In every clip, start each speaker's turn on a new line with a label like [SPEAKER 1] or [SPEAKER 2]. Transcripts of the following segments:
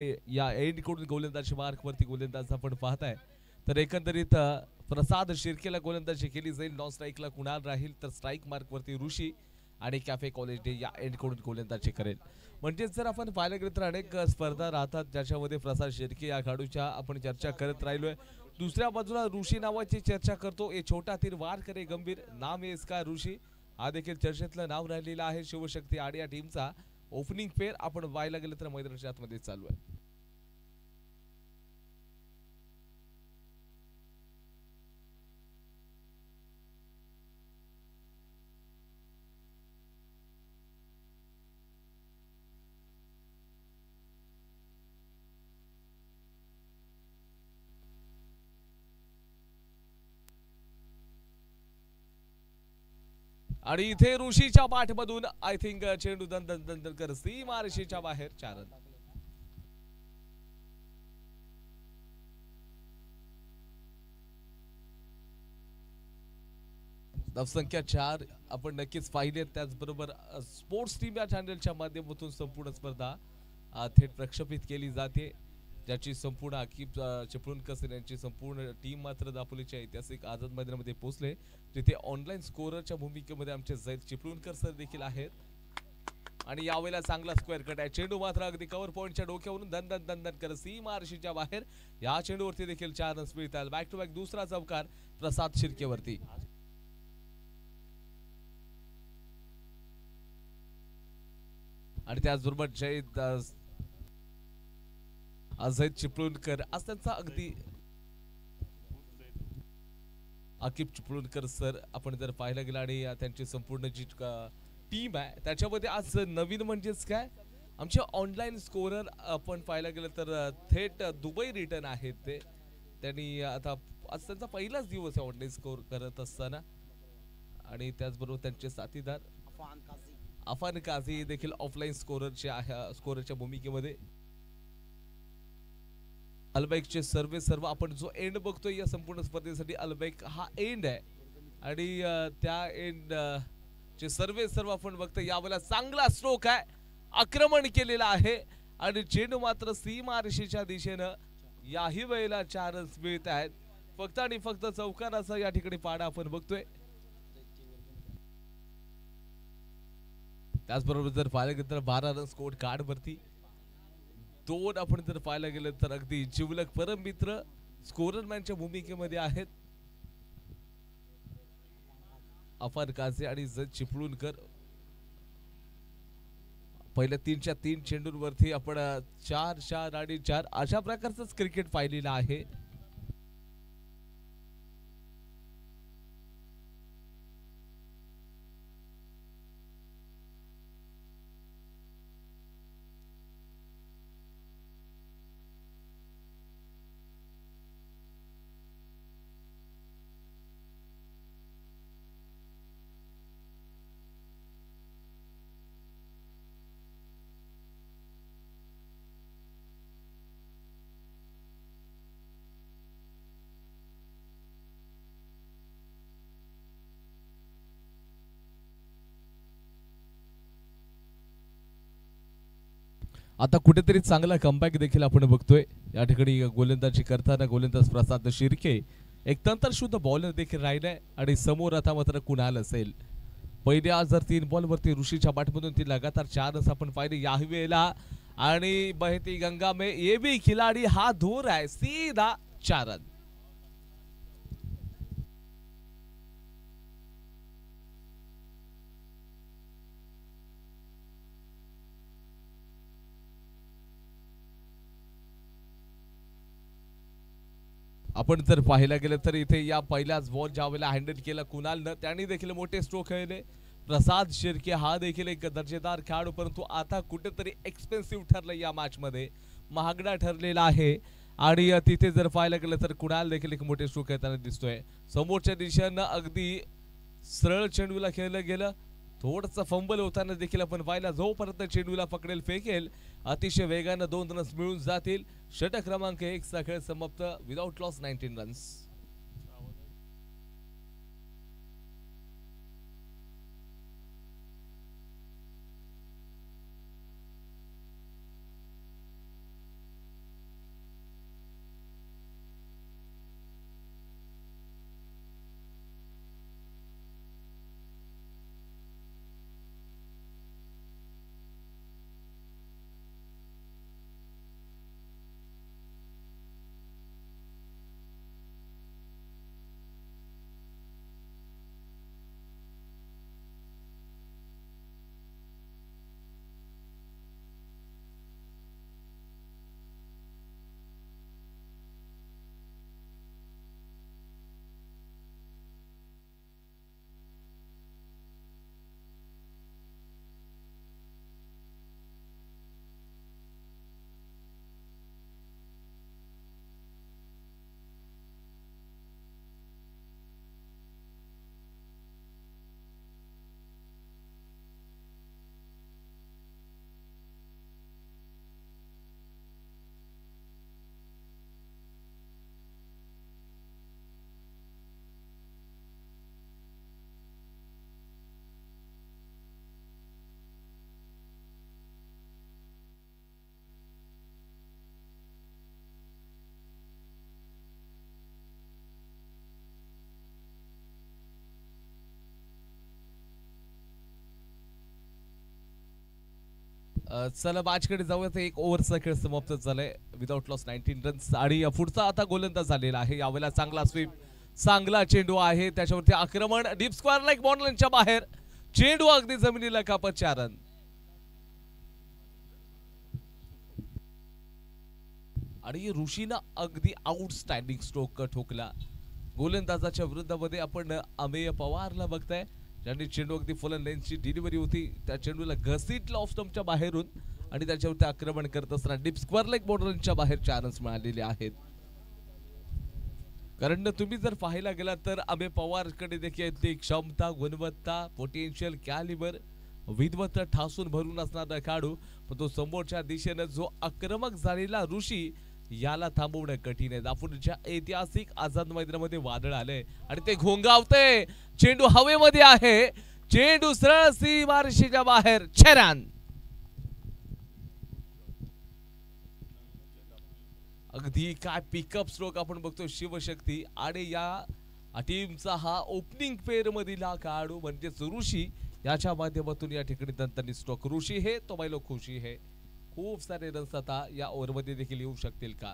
[SPEAKER 1] या एंड कडून गोलंदाजी मार्कवरती गोलंदाज आपण पाहताय. तर एकंदरीत प्रसाद शिर्केला गोलंदाजी केली जाईल. नॉन स्ट्राईकला कुणाल राहील, तर स्ट्राईक मार्कवरती ऋषी आणि कॅफे कॉलेज डे या एंड कडून गोलंदाजी करेल. म्हणजेच जर आपण पाहायला गेलं तर अनेक स्पर्धा राहतात ज्याच्यामध्ये प्रसाद शिर्के या खेळाडूच्या आपण चर्चा करत राहिलोय. दुसऱ्या बाजूला ऋषी नावाची चर्चा करतो. ए छोटा तीर वार करे गंभीर, नाम आहे इसका ऋषी. हा देखील चर्चेतलं नाव राहिलेलं आहे शिवशक्ती आणि या टीमचा ओपनिंग पेअर आपण पाहायला गेलं तर मैदानाच्या आतमध्ये चालू आहे. आणि इथे ऋषीच्या पाठमधून आय थिंक चेंडू दंदन दंदन कर सीमारेषेच्या बाहेर 4 रन. धावसंख्या 4 आपण नक्कीच पाहिले. त्याचबरोबर स्पोर्ट्स टीम या चॅनलच्या माध्यमातून संपूर्ण स्पर्धा थेट प्रक्षेपित केली जाते, ज्याची संपूर्ण आकिब चिपळूणकर यांची संपूर्ण टीम मात्र दापोलीच्या ऐतिहासिक आझाद मैदानामध्ये पोहोचले. तिथे ऑनलाईन स्कोररच्या भूमिकेमध्ये आमचे जैद चिपळूणकर सर देखील आहेत. आणि यावेळेला चांगला स्क्वेअर कट आहे. चेंडू मात्र अगदी कव्हर पॉइंटच्या डोक्यावरून दंदन दंदन कर सीमारेषेच्या बाहेर. या चेंडूवरती देखील 4 रन्स मिळतात. बॅक टू बॅक दुसरा चौकार प्रसाद शिर्केवरती. आणि त्याचबरोबर अजय चिपळूणकर आज त्यांचा अगदी आकिब चिपळूणकर सर आपण जर पाहायला गेला आणि त्यांची संपूर्ण जी टीम आहे त्याच्यामध्ये आज नवीन म्हणजेच काय आमचे ऑनलाईन स्कोरर आपण पाहायला गेलं तर थेट दुबई रिटर्न आहेत. ते त्यांनी आता आज त्यांचा पहिलाच दिवस आहे ऑनलाईन स्कोर करत असताना. आणि त्याचबरोबर त्यांचे साथीदार अफान काझी देखील ऑफलाईन स्कोररच्या भूमिकेमध्ये. अल्बैकचे सर्व आपण जो एंड बघतोय या संपूर्ण स्पर्धेसाठी अल्बैक हा एंड आहे. आणि त्या एंड चे सर्व आपण बघतोय. यावेळेला चांगला स्ट्रोक आहे, आक्रमण केलेला आहे आणि चेंडू मात्र सीमारेषेच्या दिशेनं याही वेळेला 4 रन्स मिळत आहेत. फक्त आणि फक्त चौकाराचा या ठिकाणी पाडा आपण बघतोय. त्याचबरोबर जर पाहायला गेलं तर 12 रन स्कोर कार्ड वरती 2 आपण जर पाहायला गेलं तर अगदी जिवलक परम मित्र स्कोररमॅनच्या भूमिकेमध्ये आहेत अफान काझी आणि जैद चिपळूणकर. पहिल्या 3च्या 3 चेंडूंवरती आपण 4 आणि 4 अशा प्रकारचंच क्रिकेट पाहिलेलं आहे. आता कुठेतरी चांगला कमबॅक देखील आपण बघतोय या ठिकाणी. गोलंदाजी करताना गोलंदाज प्रसाद शिर्के एक तंत्रशुद्ध बॉलर देखील राहिलाय आणि समोर आता मात्र कुणाल असेल. पहिले आज जर 3 बॉल वरती ऋषीच्या बॅटमधून ती लगातार 4 रन्स आपण पाहिले याही वेळेला. आणि बहती गंगा में ये भी खिलाडी हा धूर आहे सीधा 4 रन. आपण जर पाहायला गेलं तर इथे या पहिल्याच बॉल ज्या वेळेला हँडल केला कुणालनं त्यांनी देखील मोठे स्ट्रोक खेळले. प्रसाद शिर्के हा देखील एक दर्जेदार खेळाडू, परंतु आता कुठेतरी एक्सपेन्सिव्ह ठरलं या मॅच मध्ये, महागडा ठरलेला आहे. आणि तिथे जर पाहायला गेलं तर कुणाल देखील एक मोठे स्ट्रोक खेळताना दिसतोय. समोरच्या दिशेनं अगदी सरळ चेंडूला खेळलं गेलं. थोडंसं फंबल होताना देखील आपण पाहिला. जोपर्यंत चेंडूला पकडेल फेकेल अतिशय वेगानं 2 रन्स मिळून जातील. षटक क्रमांक 1 चा खेळ समाप्त विदाउट लॉस 19 रन्स. चला मॅचकडे जाऊया. तर एक ओव्हरचा खेळ समाप्त झालाय विदाउट लॉस 19 रन्स आणि पुढचा आता गोलंदाज झालेला आहे. यावेळेला चांगला स्वीप, चांगला चेंडू आहे, त्याच्यावरती आक्रमण डीप स्क्वेअर लाईक बॉन्डलाईनच्या बाहेर, चेंडू अगदी जमिनीला कापत 4 रन. आणि ऋषीनं अगदी आउटस्टँडिंग स्ट्रोक ठोकला. गोलंदाजाच्या विरुद्धामध्ये आपण अमेय पवारला बघताय, ज्यांनी चेंडू अगदी फुल लेन्थची डिलिव्हरी होती, त्या चेंडूला घसीटला ऑफ स्टंपच्या बाहेरून आणि त्याच्यावरती आक्रमण करत असताना डीप स्क्वेअर लेग बॉर्डरच्या बाहेर 4 रन्स मिळालेले आहेत. कारण तुम्ही जर पाहायला गेलात तर अमेय पवारकडे देखील ती क्षमता, गुणवत्ता, पोटेन्शियल, कॅलिबर, विद्वत्ता ठासून भरून असणारा खेळाडू, पण तो समोरच्या दिशेने जो आक्रमक झालेला ऋषी, याला थांबवणं कठीण आहे. दापोलीच्या ऐतिहासिक आझाद मैदानामध्ये वादळ आले आणि ते घोंगावते. चेंडू हवेमध्ये आहे, चेंडू सरळ सीमारेषेच्या बाहेर 6 रन. अगदी काय पिकअप स्ट्रोक आपण बघतो शिवशक्ती आणि या टीमचा हा ओपनिंग पेअर मधील हा खेळाडू म्हणजेच ऋषी, याच्या माध्यमातून या ठिकाणी दंतनी स्ट्रोक. ऋषी हे तो बैलो खुशी है. खूप सारे रन्स आता या ओव्हरमध्ये देखील येऊ शकतील का?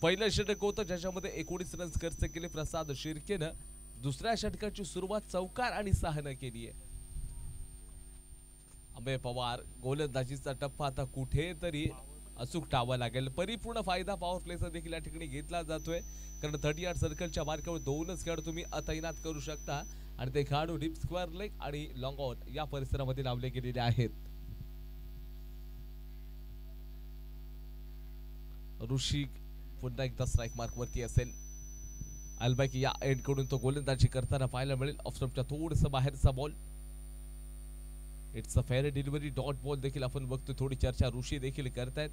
[SPEAKER 1] पहिलं षटक होतं ज्याच्यामध्ये 19 रन्स खर्च केले प्रसाद शिर्केनं. दुसऱ्या षटकाची सुरुवात चौकार आणि 6 केली आहे. अमेय पवार गोलंदाजीचा टप्पा आता कुठेतरी अचूक टावा लागेल. परिपूर्ण फायदा पॉवर प्लेचा देखील या ठिकाणी घेतला जातोय, कारण 30 यार्ड सर्कलच्या मार्कावर 2च खेळाडू तुम्ही तैनात करू शकता आणि ते खेळाडू डीप स्क्वेअर लेग आणि लॉंग ऑन या परिसरामध्ये लावले गेलेले आहेत. ऋषी पुन्हा एकदा स्ट्राइक मार्क वरती असेल. अलबैकी या एंड कडून तो गोलंदाजी करताना पाहायला मिळेल. ऑफ स्टंपच्या थोडंसं बाहेरचा ball, it's a fair delivery, dot ball देखील आपण बघतो. थोडी चर्चा ऋषी देखील करतायत,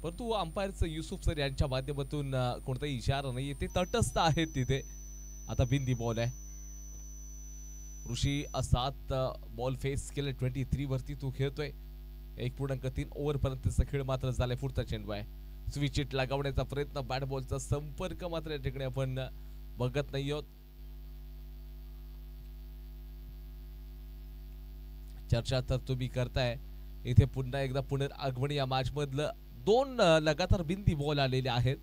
[SPEAKER 1] परंतु अंपायरचं युसुफ सर यांच्या माध्यमातून कोणताही इशारा नाहीये, ते तटस्थ आहेत तिथे. आता बिंदी बॉल आहे. ऋषी 7 बॉल फेस केले 23 वरती तो खेळतोय. 1.3 ओव्हर पर्यंतचा खेळ मात्र झालाय. पुढचा चेंडू आहे, स्विच हिट लगावण्याचा प्रयत्न, बॅट बॉलचा संपर्क मात्र या ठिकाणी आपण बघत नाही आहोत. चर्चा तर तुम्ही करताय. इथे पुन्हा एकदा पुनरागमन या मॅच मधलं 2 लगातार बिंदी बॉल आलेले आहेत.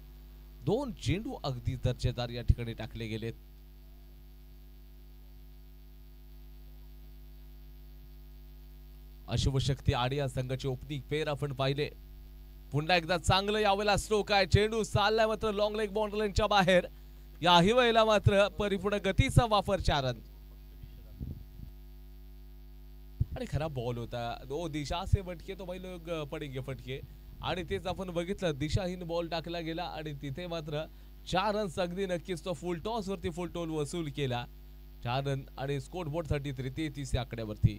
[SPEAKER 1] 2 चेंडू अगदी दर्जेदार या ठिकाणी टाकले गेलेत. अशिवशक्ती आणि या संघाचे ओपनिंग पेअर आपण पाहिले. पुन्हा एकदा चांगलं यावेळेला स्ट्रोक आहे, चेंडू चाललाय मात्र लॉंग लेग बाउंड्रीच्या बाहेर. याही वेळेला मात्र परिपूर्ण गतीचा वापर 4 रन. आणि खरा बॉल होता. 2 दिशा से भटके तो भाई लोग पडेंगे फटके, आणि तेच आपण बघितलं. दिशाहीन बॉल टाकला गेला आणि तिथे मात्र 4 रन्स अगदी नक्कीच तो फुल टॉस वरती फुल टोल वसूल केला. 4 रन आणि स्कोर बोर्ड 33 या आकड्यावरती.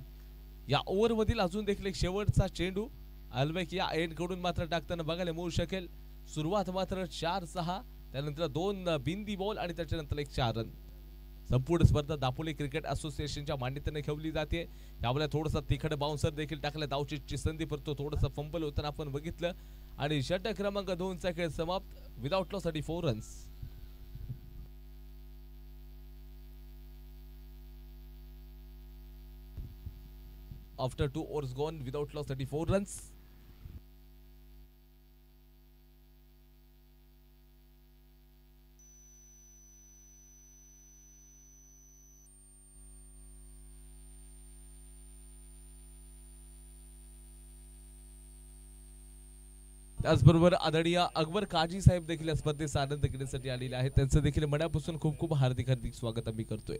[SPEAKER 1] या ओव्हर मधील अजून देखील एक शेवटचा चेंडू अलबैकी या एंड कडून मात्र टाकताना बघायला मिळू शकेल. सुरुवात मात्र 4-6, त्यानंतर 2 बिंदी बॉल आणि त्याच्यानंतर एक 4 रन. संपूर्ण स्पर्धा दापोली क्रिकेट असोसिएशनच्या मान्यतेने खेळली जाते. यावेळेला थोडासा तिखट बाउन्सर देखील टाकला. धावचीची संधी परतो थोडासा फंबल होताना आपण बघितलं आणि षटक क्रमांक 2 चा खेळ समाप्त without loss 34 runs. After 2 overs gone without loss 34 runs. त्याचबरोबर आदरणीय अकबर काजी साहेब देखील या स्पर्धेचा आनंद घेण्यासाठी आलेले आहेत. त्यांचं देखील मनापासून खूप खूप हार्दिक स्वागत आम्ही करतोय.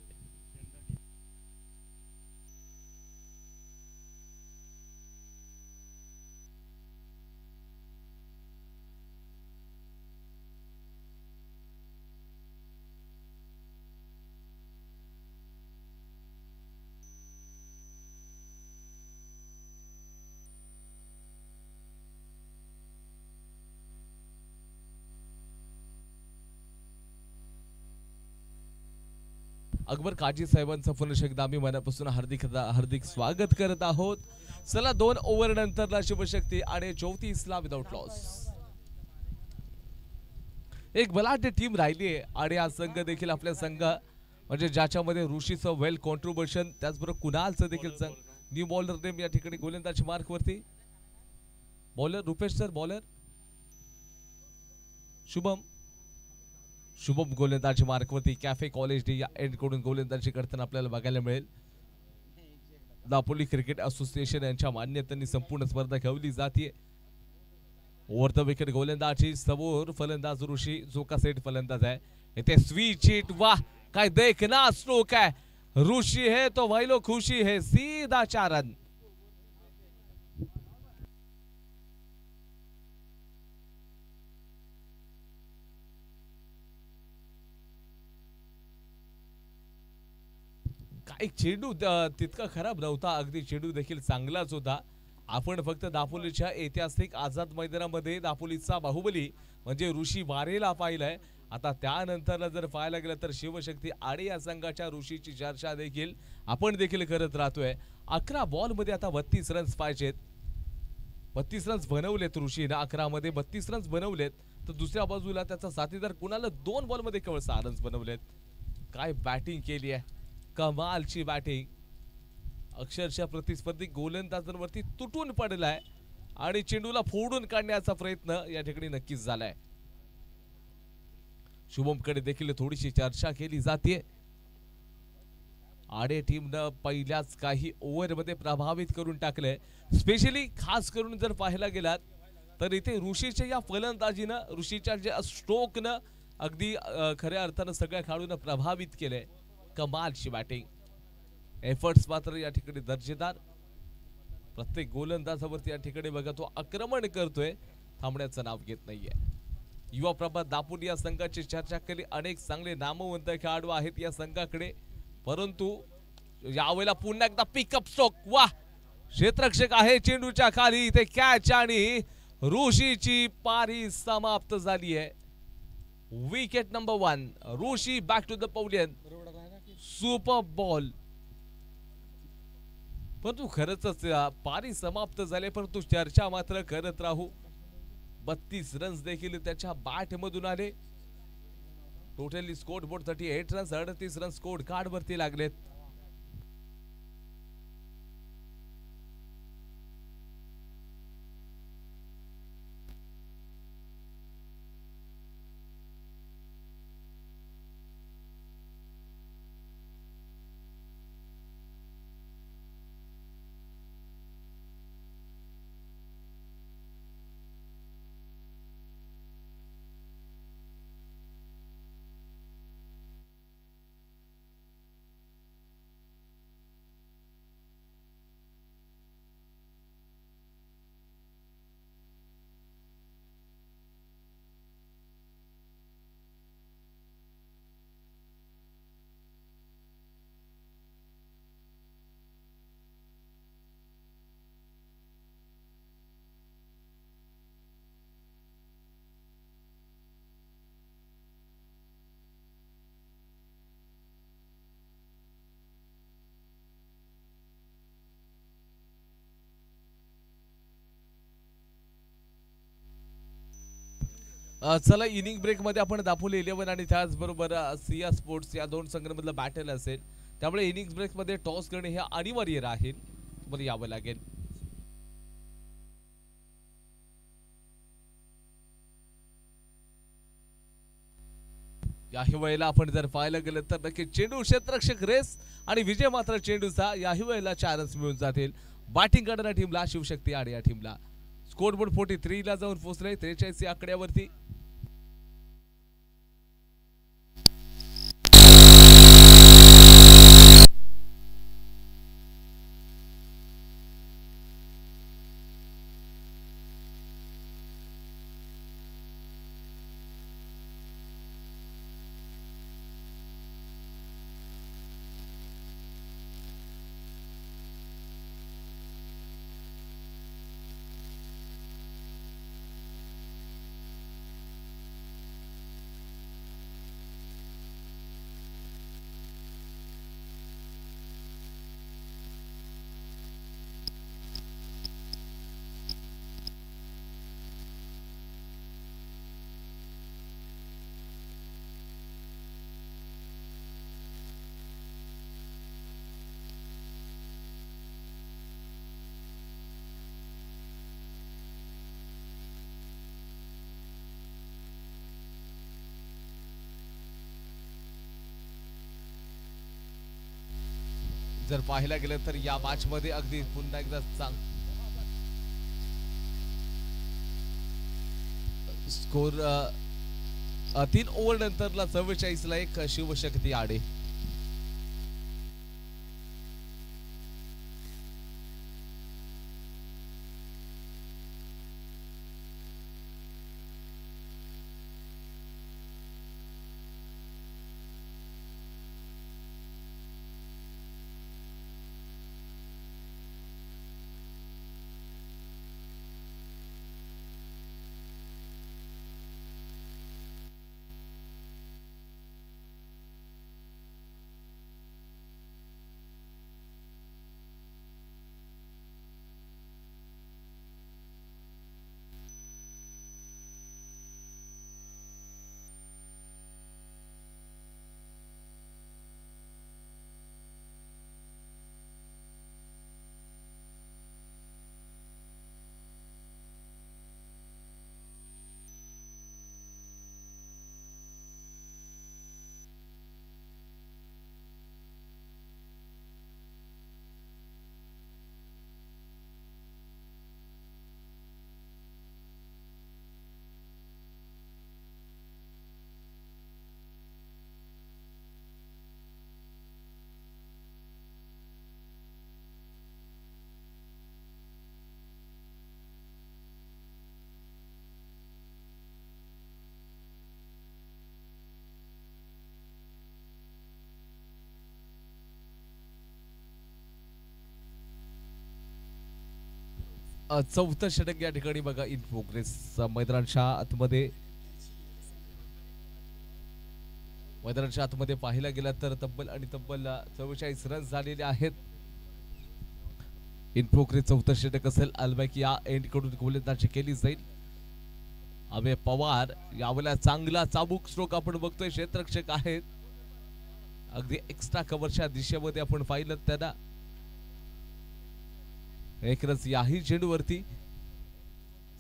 [SPEAKER 1] अकबर काजी साहेबांचं पुन्हा एकदा आम्ही मनापासून हार्दिक स्वागत करत आहोत. चला 2 ओव्हर नंतरला शिवशक्ती आणि 34ला विदाउट लॉस. एक बलाढ्य टीम राहिली आहे आणि हा संघ देखील आपल्या संघ म्हणजे ज्याच्यामध्ये ऋषीचं वेल कॉन्ट्रीब्युशन, त्याचबरोबर कुणालचं देखील न्यू बॉलर नेम या ठिकाणी गोलंदाज मार्क वरती. Bowler Rupesh sir, bowler Shubham. Shubham गोलंदाजी मार्कवरती कॅफे कॉलेज डी या एंड कडून गोलंदाजी करताना आपल्याला बघायला मिळेल. दापोली क्रिकेट असोसिएशन यांच्या मान्यतेने संपूर्ण स्पर्धा खेळवली जाते. ओव्हर द विकेट गोलंदाजी समोर फलंदाज ऋषी जो का सेट फलंदाज आहे. इथे स्वीट हिट, वाह काय देखना स्ट्रोक है. ऋषि है तो भाई लोग खुशी है, सीधा 4 रन. काही चेंडू तितका खराब नव्हता, अगदी चेंडू देखील चांगलाच होता. आपण फक्त दापोलीच्या ऐतिहासिक आझाद मैदानामध्ये दापोलीचा बाहुबली म्हणजे ऋषी वारेला पाहिलाय. आता त्यानंतर जर पाहायला गेलं तर शिवशक्ती आणि या संघाच्या ऋषीची चर्चा देखील आपण देखील करत राहतोय. 11 बॉल मध्ये आता 32 रन्स पाहिजेत. 32 रन्स बनवलेत ऋषीने, 11 मध्ये 32 रन्स बनवलेत. तर दुसऱ्या बाजूला त्याचा साथीदार कुणाला 2 बॉल मध्ये केवळ 6 रन्स बनवलेत. काय बॅटिंग केली आहे, कमालची बॅटिंग. अक्षरशः प्रतिस्पर्धी गोलंदाजांवरती तुटून पडलाय आणि चेंडूला फोडून काढण्याचा प्रयत्न या ठिकाणी नक्कीच झालाय. शुभमकडे देखील थोडीशी चर्चा केली जाते. आडे टीमनं पहिल्याच काही ओव्हरमध्ये प्रभावित करून टाकलंय. स्पेशली खास करून जर पाहायला गेलात तर इथे ऋषीच्या या फलंदाजीनं, ऋषीच्या ज्या स्ट्रोकनं अगदी खऱ्या अर्थानं सगळ्या खेळाडूंना प्रभावित केलंय. कमालची बॅटिंग, एफर्ट्स मात्र या ठिकाणी दर्जेदार. प्रत्येक गोलंदाजावरती या ठिकाणी बघा तो आक्रमण करतोय, थांबण्याचं नाव घेत नाहीये. युवा प्रभात दापोली या संघाची चर्चा केली. अनेक चांगले नामवंत खेळाडू आहेत या संघाकडे, परंतु यावेळेला पुन्हा एकदा पिकअप स्ट्रोक, वाह क्षेत्ररक्षक आहे चेंडूच्या खाली. इथे कॅच आणि ऋषीची पारी समाप्त झाली आहे. Wicket number 1, Rishi back to the pavilion. Super ball. परंतु खरंच पारी समाप्त झाले, परंतु चर्चा मात्र करत राहू. 32 रन्स देखील त्याच्या बॅट मधून आले. Totally score board 38 runs, 38 run score card वरती लागलेत. चला, इनिंग ब्रेक मध्ये आपण दापोली 11 आणि त्याचबरोबर सिया स्पोर्ट्स या दोन संघांमधलं बॅटल असेल. त्यामुळे इनिंग ब्रेक मध्ये टॉस करणे हे अनिवार्य राहील, तुम्हाला यावं लागेल. याही वेळेला आपण जर पाहायला गेलं तर नक्की चेंडू क्षेत्ररक्षक रेस आणि विजय मात्र चेंडूचा. याही वेळेला 4 रन्स मिळून जातील बॅटिंग करणाऱ्या टीमला, शिवशक्ती आणि या टीमला. स्कोर बोर्ड 43 ला जाऊन पोहोचले, 43 या आकड्यावरती. जर पाहायला गेलं तर या मॅच मध्ये अगदी पुन्हा एकदा स्कोर 3 ओव्हर नंतरला 44 ला 1 शिवशक्ती आडे. चौथं षटक या ठिकाणी बघा इन प्रोग्रेस. मैदानाच्या आतमध्ये पाहायला गेला तर तब्बल 44 रन झालेले आहेत. इन प्रोग्रेस चौथं षटक असेल. अल्बॅक या एंड कडून गोलंदाजी केली जाईल. अभय पवार यावेळेला चांगला चाबूक स्ट्रोक आपण बघतोय. क्षेत्ररक्षक आहेत अगदी एक्स्ट्रा कव्हरच्या दिशेमध्ये आपण पाहिलं त्यांना. एक रस याही चेंडूवरती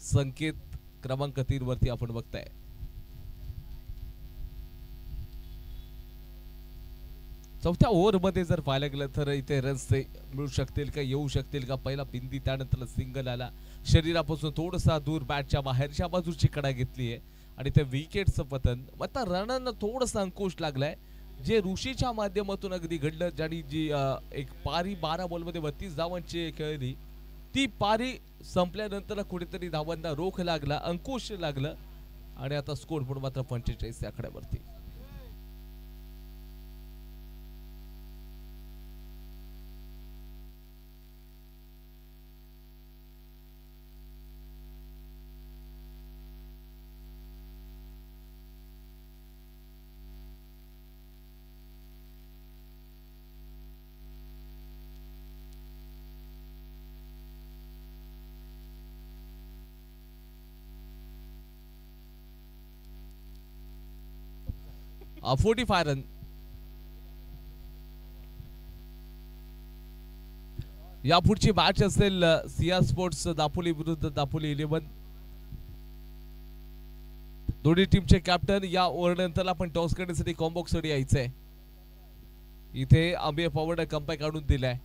[SPEAKER 1] संकेत क्रमांक 3 वरती आपण बघताय. चौथ्या ओव्हर मध्ये जर पाहायला गेलं तर इथे रन्स मिळू शकतील का, येऊ शकतील का. पहिला बिंदी त्यानंतर सिंगल आला. शरीरापासून थोडासा दूर बॅटच्या बाहेरच्या बाजूची कडा घेतली आहे आणि ते विकेटचं पतन. आता रनांना थोडासा अंकुश लागलाय जे ऋषीच्या माध्यमातून अगदी घडलं. ज्यांनी जी एक पारी 12 बॉलमध्ये 32 धावांची खेळली ती पारी संपल्यानंतर कुठेतरी धावांना रोख लागला, अंकुश लागलं आणि आता स्कोर पण मात्र 45 या आकड्यावरती. आ 45 रन. या पुढची मॅच असेल सिया स्पोर्ट्स दापोली विरुद्ध दापोली 11. दोन्ही टीमचे कॅप्टन या ओव्हर नंतर आपण टॉस करण्यासाठी कॉम्बॉक्ससाठी यायचंय. इथे अभय पवारने कमबॅक काढून दिलाय.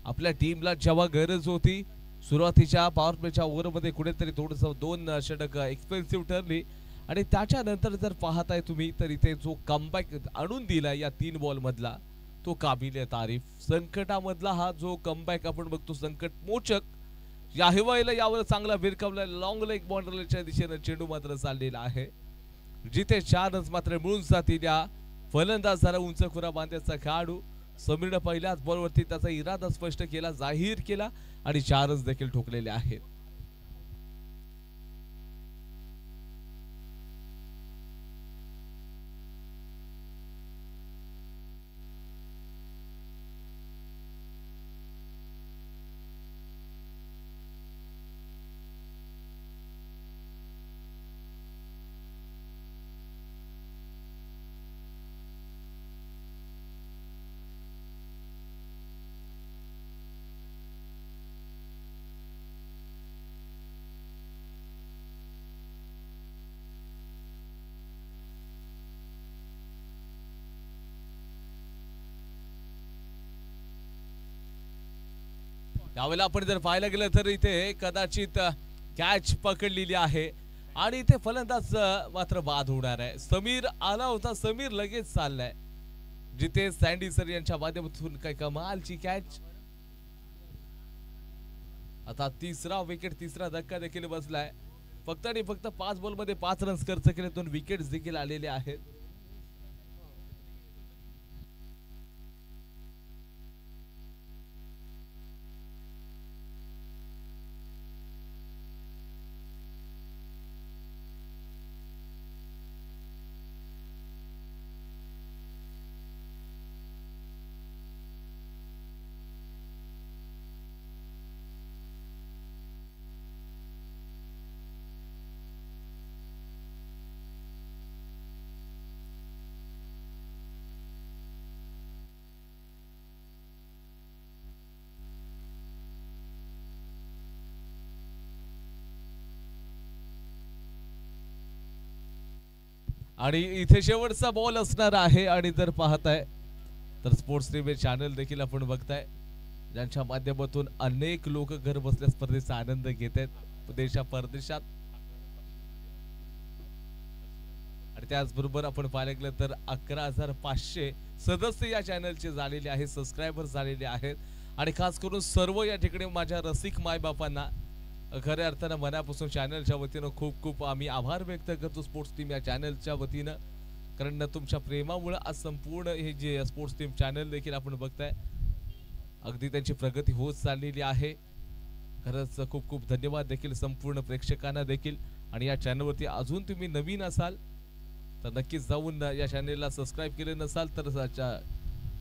[SPEAKER 1] आपल्या टीमला जेव्हा गरज होती सुरुवातीच्या पॉवर प्लेच्या ओव्हरमध्ये कुठेतरी थोडंसं 2 षटक एक्सपेन्सिव्ह ठरली आणि त्याच्यानंतर जर पाहताय तुम्ही तर इथे जो कमबॅक आणून दिला या 3 बॉल मधला तो काबिल तारीफ. संकटामधला हा जो कमबॅक आपण बघतो संकट मोचक. यावेळेला यावर चांगला विरकवला लॉंग लेग बाउंड्रीच्या दिशेने चेंडू मात्र चाललेला आहे. जिथे 4 रन्स मात्र मिळून जातील या फलंदाज जरा उंच खुरा बांधण्याचा खेळाडू समीरने पहिल्याच बॉलवरती त्याचा इरादा स्पष्ट केला, जाहीर केला आणि 4 रन्स देखील ठोकलेले आहेत. यावेळेला आपण जर पाहायला गेलं तर इथे कदाचित कॅच पकडलेली आहे आणि इथे फलंदाज मात्र बाद होणार आहे. समीर आला होता, समीर लगेच चाललाय. जिथे सँडी सर यांच्या माध्यमातून काही कमालची कॅच. आता तिसरा विकेट, तिसरा धक्का देखील बसलाय. फक्त आणि फक्त 5 बॉलमध्ये 5 रन्स खर्च केले, 2 विकेट्स देखील आलेले आहेत. आणि इथे शेवटचा बॉल असणार आहे. आणि जर पाहताय तर स्पोर्ट्स टीव्ही चॅनल देखील आपण बघताय, ज्यांच्या माध्यमातून अनेक लोक घर बसल्या स्पर्धेचा आनंद घेत आहेत देशा परदेशात. आणि त्याचबरोबर आपण पाहायला गेलं तर 11,500 सदस्य या चॅनलचे झालेले आहेत, सबस्क्रायबर झालेले आहेत. आणि खास करून सर्व या ठिकाणी माझ्या रसिक मायबापांना खऱ्या अर्थानं मनापासून चॅनलच्या वतीनं खूप खूप आम्ही आभार व्यक्त करतो स्पोर्ट्स टीम या चॅनलच्या वतीनं. कारण तुमच्या प्रेमामुळे आज संपूर्ण हे जे स्पोर्ट्स टीम चॅनल देखील आपण बघताय, अगदी त्यांची प्रगती होत चाललेली आहे. खरंच खूप खूप धन्यवाद देखील संपूर्ण प्रेक्षकांना देखील. आणि या चॅनलवरती अजून तुम्ही नवीन असाल तर नक्कीच जाऊन या चॅनलला सबस्क्राईब केले नसाल तर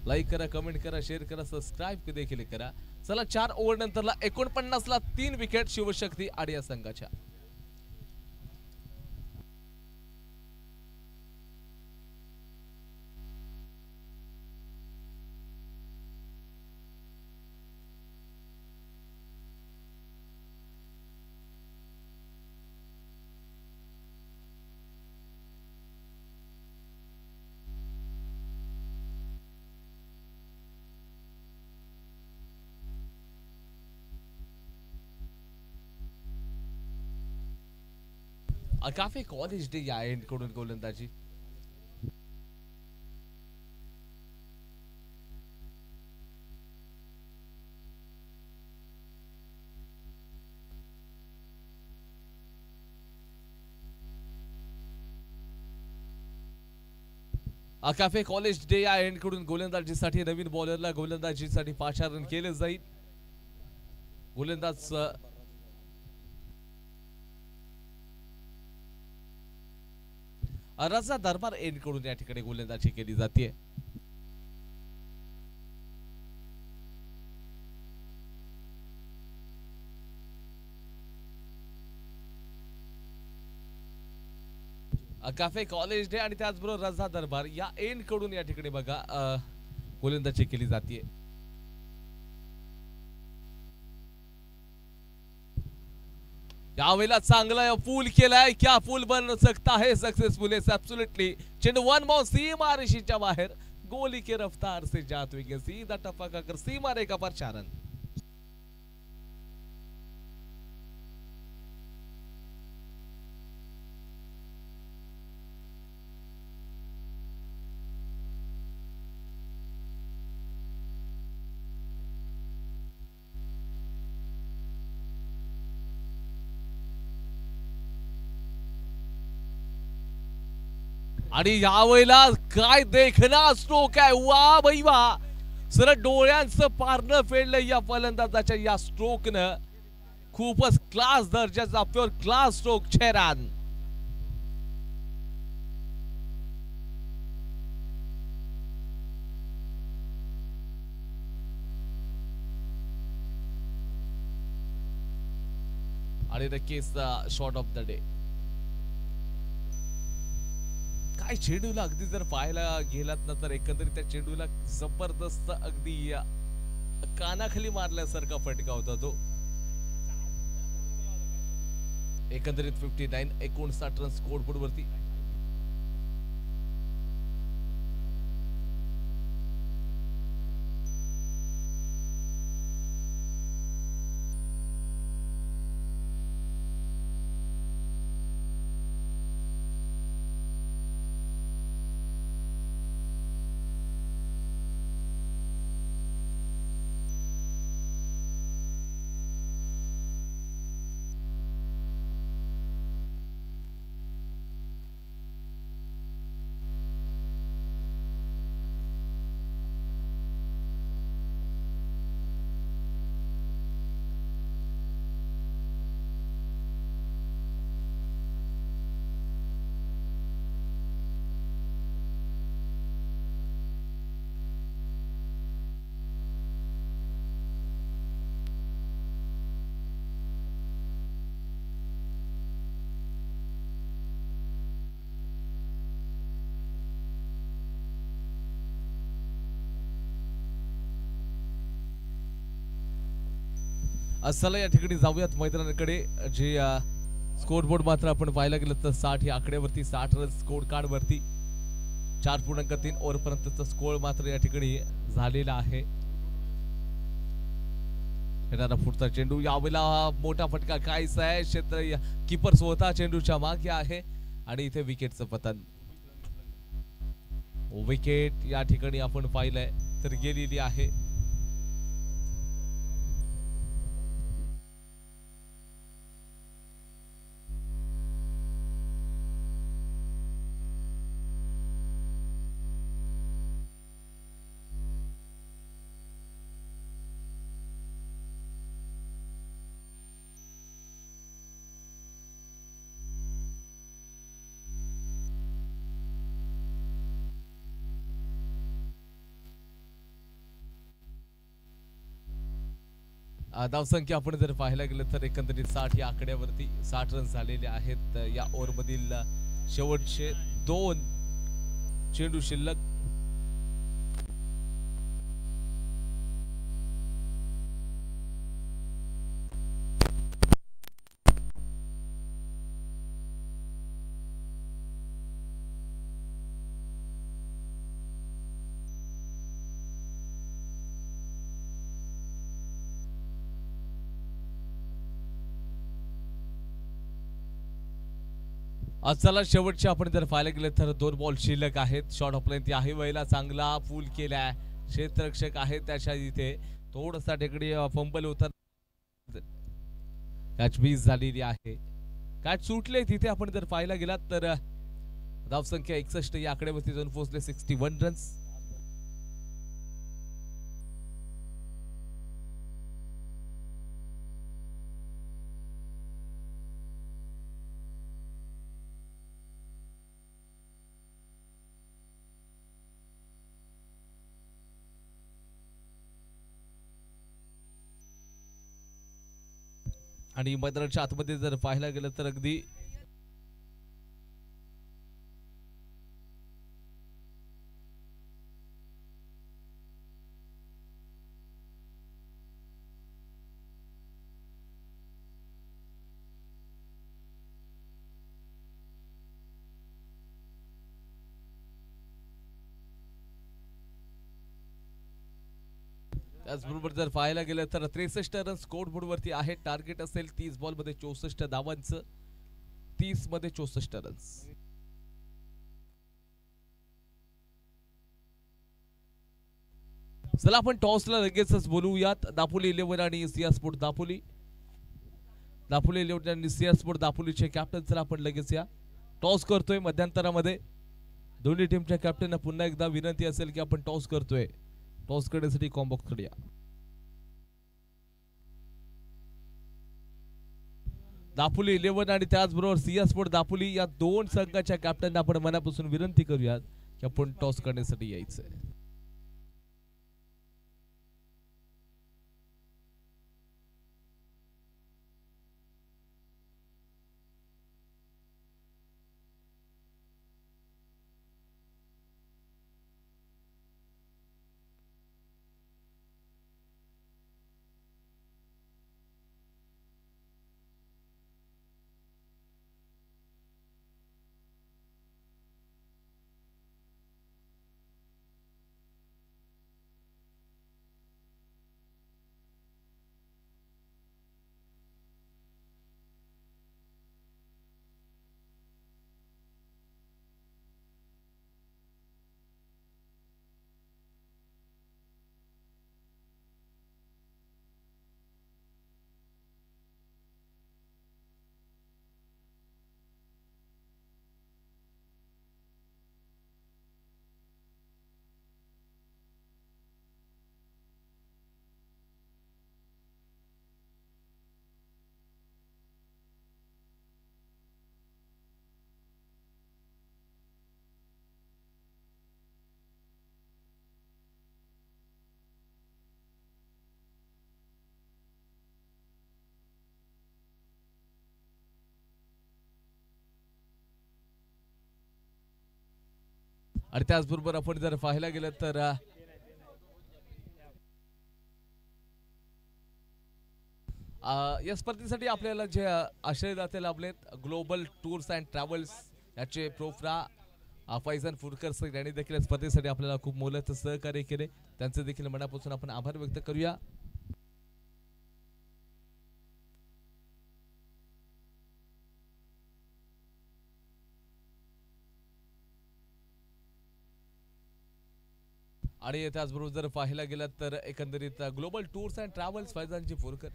[SPEAKER 1] लाईक करा, कमेंट करा, शेअर करा, सबस्क्राईब देखील करा. चला 4 ओव्हर नंतरला 49 ला 3 विकेट शिवशक्ती आणि या संघाच्या. काफी कॉलेज डे या एंड कडून गोलंदाजी. काफे कॉलेज डे या एंड कडून गोलंदाजीसाठी नवीन बॉलरला गोलंदाजीसाठी पाचारण केले जाईल. गोलंदाज रजा दरबार एंड कडून या ठिकाणी गोलंदाजी केली जाते. काफे कॉलेज डे आणि त्याचबरोबर रजा दरबार या एंड कडून या ठिकाणी बघा गोलंदाजी केली जाते. यावेळेला चांगला पूल केलाय, क्या पूल बन सकता है सक्सेसफुल. एब्सोल्युटली चेंडू 1 बॉल सीमा रेषेच्या बाहेर, गोली के रफ्तार से जाते हुए सीधा टपका कर सीमा रेखा पर 4 रन. आणि यावेळेला काय देखना स्ट्रोक आहे, वा भाई वा. सर डोळ्यांचं पारणं फेडलं या फलंदाजाच्या या स्ट्रोकनं. खूपच क्लास दर्जाचा प्युअर क्लास स्ट्रोक, 6 रन. आणि नक्कीच शॉट ऑफ द डे. काय चेंडूला अगदी जर पाहायला गेलात ना तर एकंदरीत त्या चेंडूला जबरदस्त अगदी कानाखाली मारल्यासारखा फटका होता तो. एकंदरीत 59 59 रन स्कोर बोर्ड वरती. चला या ठिकाणी जाऊयात मैदानाकडे. जे स्कोर बोर्ड मात्र आपण पाहायला गेलं तर 60 या आकड्यावरती 60 रन स्कोर कार्ड वरती 4.3 ओव्हर पर्यंतचा स्कोर मात्र या ठिकाणी झालेला आहे. येणारा पुढचा चेंडू यावेळेला मोठा फटका कायचा आहे. क्षेत्र कीपर स्वतः चेंडूच्या मागे आहे आणि इथे विकेटचं पतन. विकेट या ठिकाणी आपण पाहिलंय तर गेलेली आहे. धावसंख्या आपण जर पाहायला गेलं तर एकंदरीत 60 या आकड्यावरती 60 रन झालेले आहेत. या ओव्हर मधील शेवटचे 2 चेंडू शिल्लक. चला शेवटचे आपण जर पाहायला गेले तर 2 बॉल शिल्लक आहेत. शॉर्ट ऑफलाईन ती आहे वेळेला चांगला फुल केलाय. क्षेत्ररक्षक आहे त्याच्या इथे थोडासा टेकडी फंबल होता. कॅच मिस झालेली आहे. कॅच सुटले तिथे आपण जर पाहायला गेलात तर धावसंख्या 61 या आकड्यावरती जाऊन पोहोचले 61 रन्स. आणि मैदानाच्या आतमध्ये जर पाहायला गेलं तर अगदी त्याचबरोबर जर पाहायला गेलं तर 63 रन स्कोर बोर्ड वरती आहे. टार्गेट असेल 30 बॉल मध्ये 64 धावांचं. 30 मध्ये 64 रन्स. चला आपण टॉसला लगेचच बोलूयात. दापोली 11 आणि सिया स्पोर्ट दापोली. दापोली 11 आणि सिया स्पोर्ट दापोलीचे कॅप्टन. चला आपण लगेच या टॉस करतोय मध्यंतरामध्ये. दोन्ही टीमच्या कॅप्टनना पुन्हा एकदा विनंती असेल की आपण टॉस करतोय. टॉस करण्यासाठी कॉम्बॉक्स कडे या. दापोली 11 आणि त्याचबरोबर सिया स्पोर्ट दापोली या 2 संघाच्या कॅप्टनना आपण मनापासून विनंती करूयात की आपण टॉस करण्यासाठी यायचंय. आणि त्याचबरोबर आपण जर पाहायला गेलं तर या स्पर्धेसाठी आपल्याला जे आश्रयदाते लाभलेत ग्लोबल टूर्स अँड ट्रॅव्हल्स याचे प्रोफ्रा फैजान फुरकर सर यांनी देखील या स्पर्धेसाठी आपल्याला खूप मोलाचं सहकार्य केले. त्यांचे देखील मनापासून आपण आभार व्यक्त करूया. आणि त्याचबरोबर जर पाहायला गेलं तर एकंदरीत global tours and travels Faizanji Furkar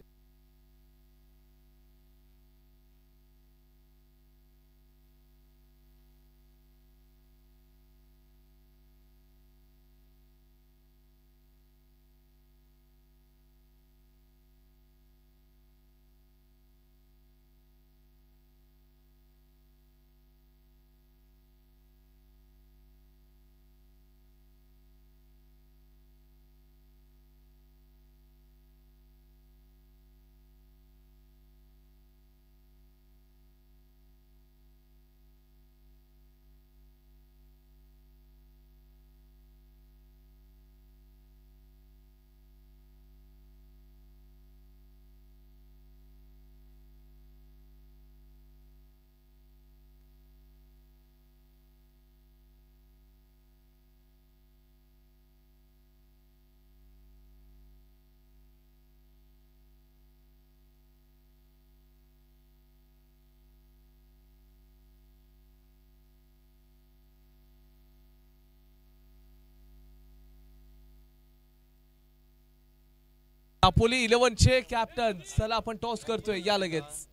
[SPEAKER 1] Napoli 11 चे कॅप्टन चला आपण टॉस करतोय या लगेच.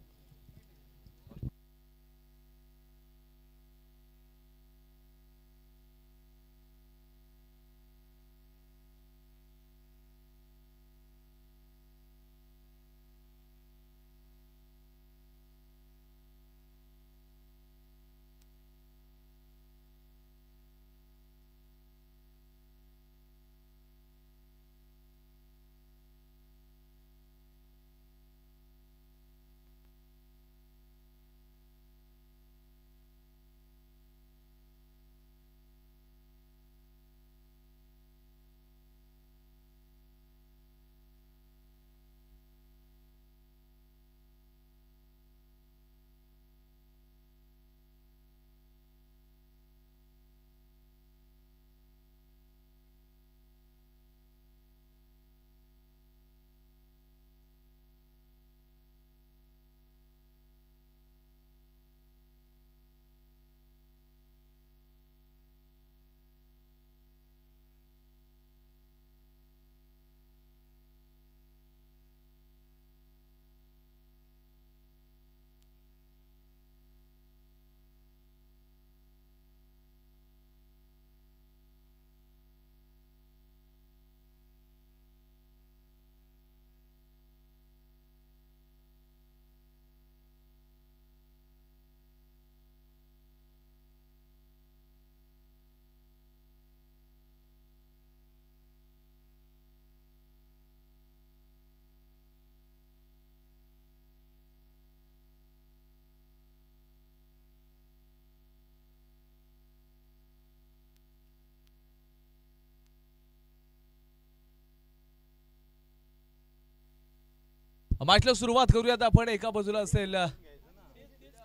[SPEAKER 1] मॅचला सुरुवात करूयात आपण. एका बाजूला असेल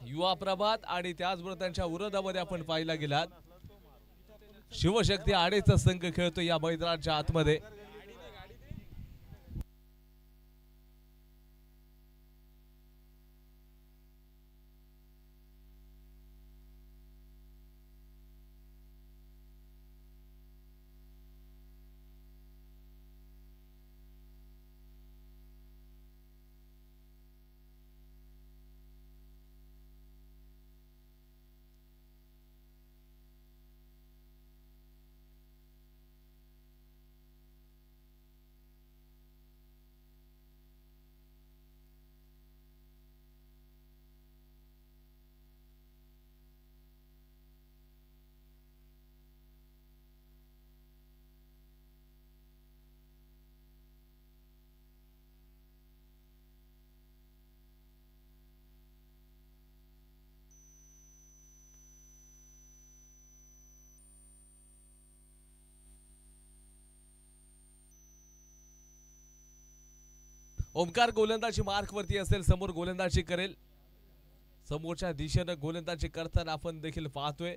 [SPEAKER 1] युवा प्रभात आणि त्याचबरोबर त्यांच्या विरोधामध्ये आपण पाहिला गेलात शिवशक्ती आडेचा संघ खेळतो या मैदानाच्या आतमध्ये. ओमकार गोलंदाजी मार्क वरती असेल, समोर गोलंदाजी करेल. समोरच्या दिशेनं गोलंदाजी करताना आपण देखील पाहतोय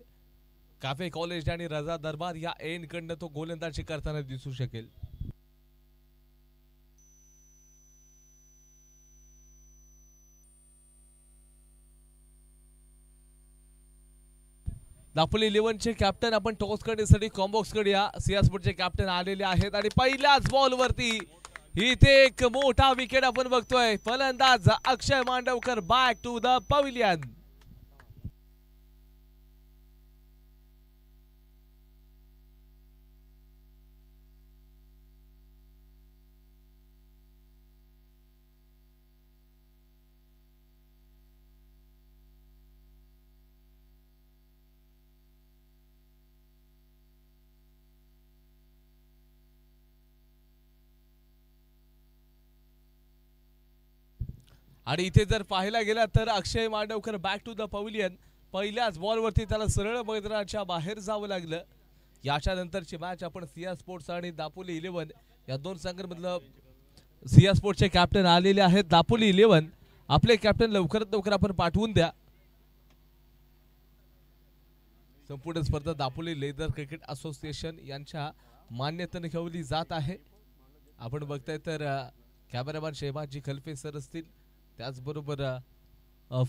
[SPEAKER 1] काफे कॉलेज आणि रजा दरबार या एंड कडनं तो गोलंदाजी करताना दिसू शकेल. दापोली 11 चे कॅप्टन आपण टॉस करण्यासाठी कॉम्बॉक्स कडे या. सियासपूरचे कॅप्टन आलेले आहेत आणि पहिल्याच बॉल वरती इथे एक मोठा विकेट आपण बघतोय. फलंदाज Akshay Mandavkar back to the pavilion. आणि इथे जर पाहायला गेला तर Akshay Mandavkar back to the pavilion. पहिल्याच बॉलवरती त्याला सरळ मैदानाच्या बाहेर जावं लागलं. याच्या नंतरची मॅच आपण सिया स्पोर्ट्स आणि दापोली 11 या दोन संघांमधलं सिया स्पोर्ट्सचे कॅप्टन आलेले आहेत. दापोली 11 आपले कॅप्टन लवकरात लवकर आपण पाठवून द्या. संपूर्ण स्पर्धा दापोली लेदर क्रिकेट असोसिएशन यांच्या मान्यतेने खेळवली जात आहे. आपण बघताय तर कॅमेरामॅन शेहबाजी खलफे सर असतील, त्याचबरोबर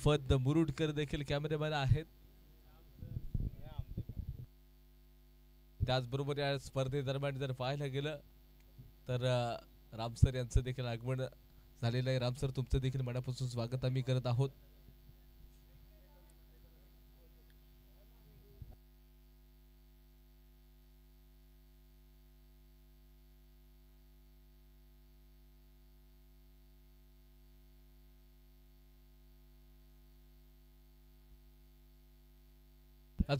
[SPEAKER 1] फद मुरुडकर देखील कॅमेरामॅन आहेत. त्याचबरोबर या स्पर्धेदरम्यान जर पाहायला गेलं तर रामसर यांचं देखील आगमन झालेलं आहे. रामसर तुमचं देखील मनापासून स्वागत आम्ही करत आहोत.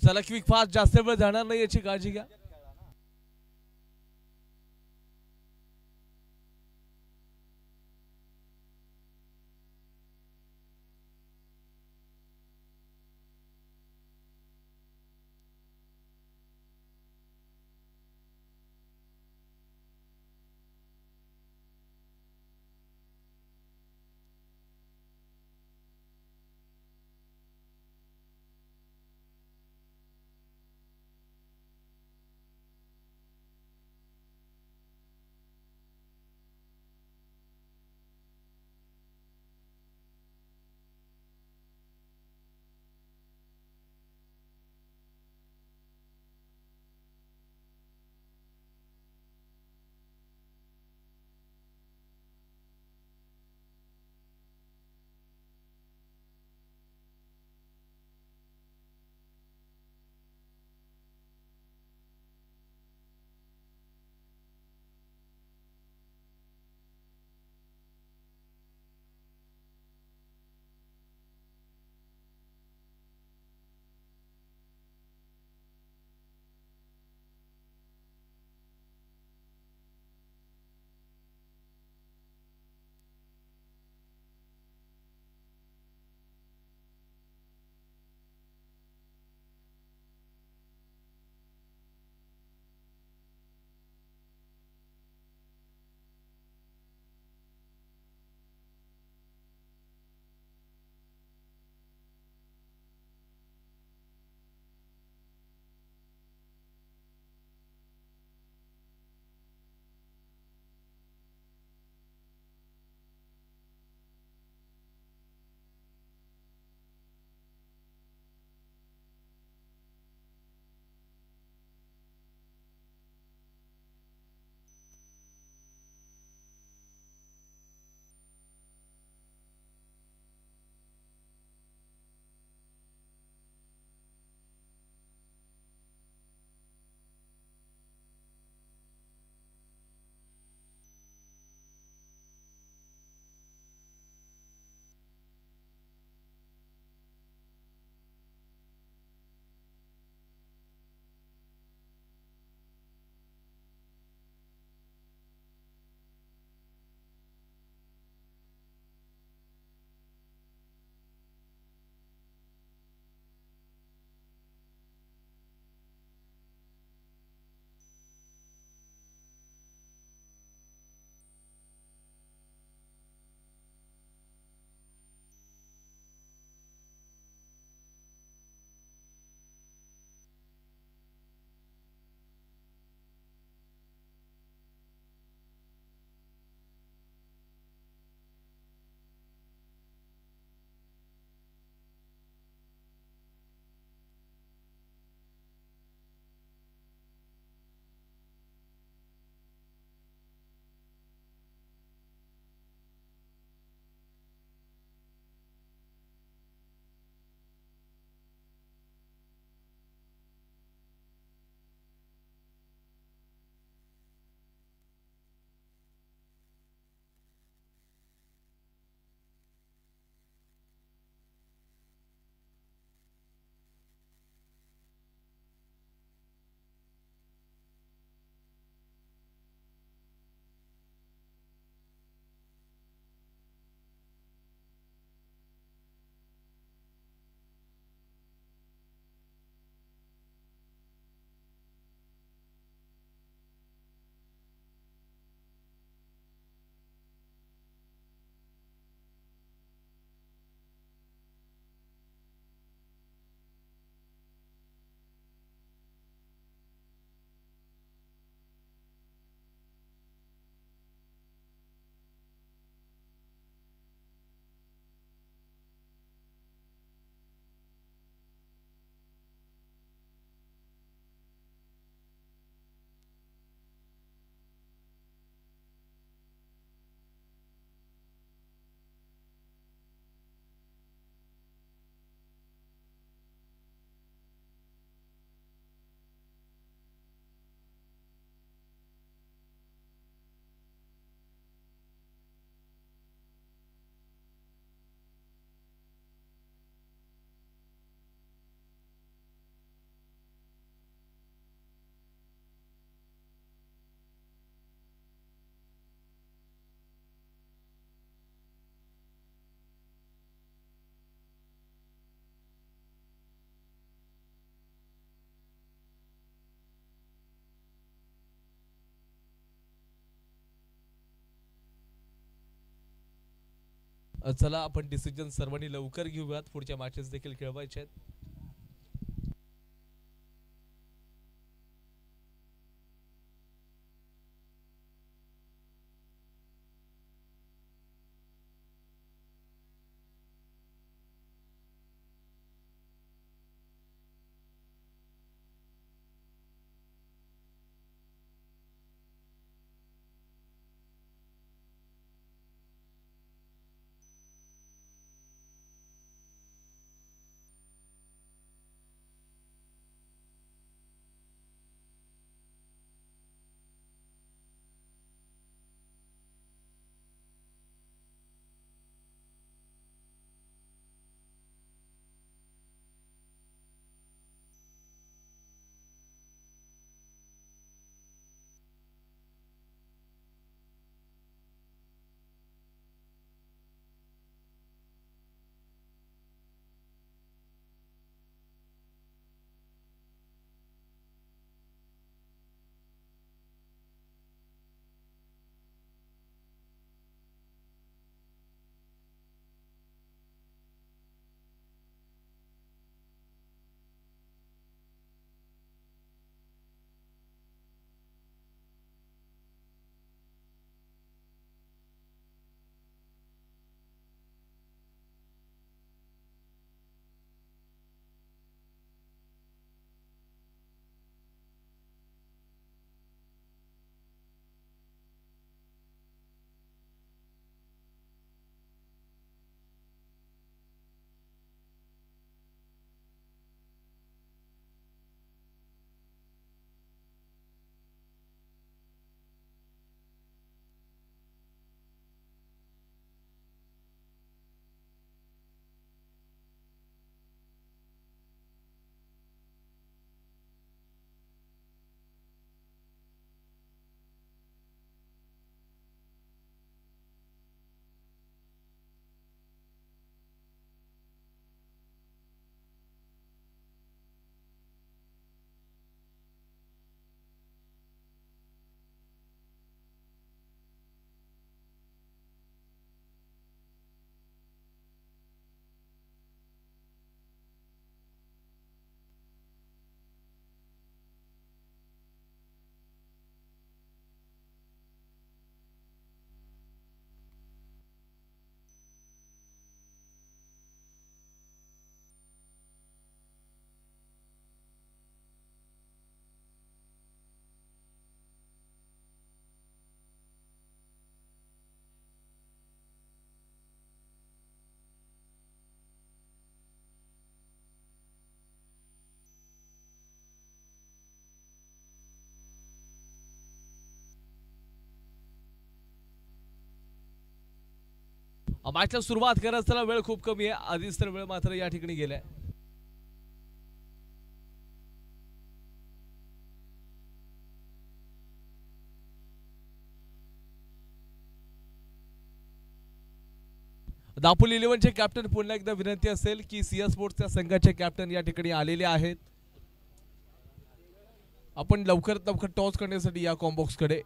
[SPEAKER 1] चला क्विक फास्ट, जास्त वेळ जाणार नाही याची काळजी घ्या. चला आपण डिसिजन सर्वांनी लवकर घेऊयात, पुढच्या मॅचेस देखील खेळवायचे आहेत. मॅचला सुरुवात करत असताना वेळ खूप कमी आहे, आधीच तर वेळ मात्र या ठिकाणी गेलाय. दापोली 11चे कॅप्टन पुन्हा एकदा विनंती असेल की सिया स्पोर्ट्सच्या संघाचे कॅप्टन या ठिकाणी आलेले आहेत. आपण लवकरात लवकर टॉस करण्यासाठी या कॉम्बॉक्स कडे.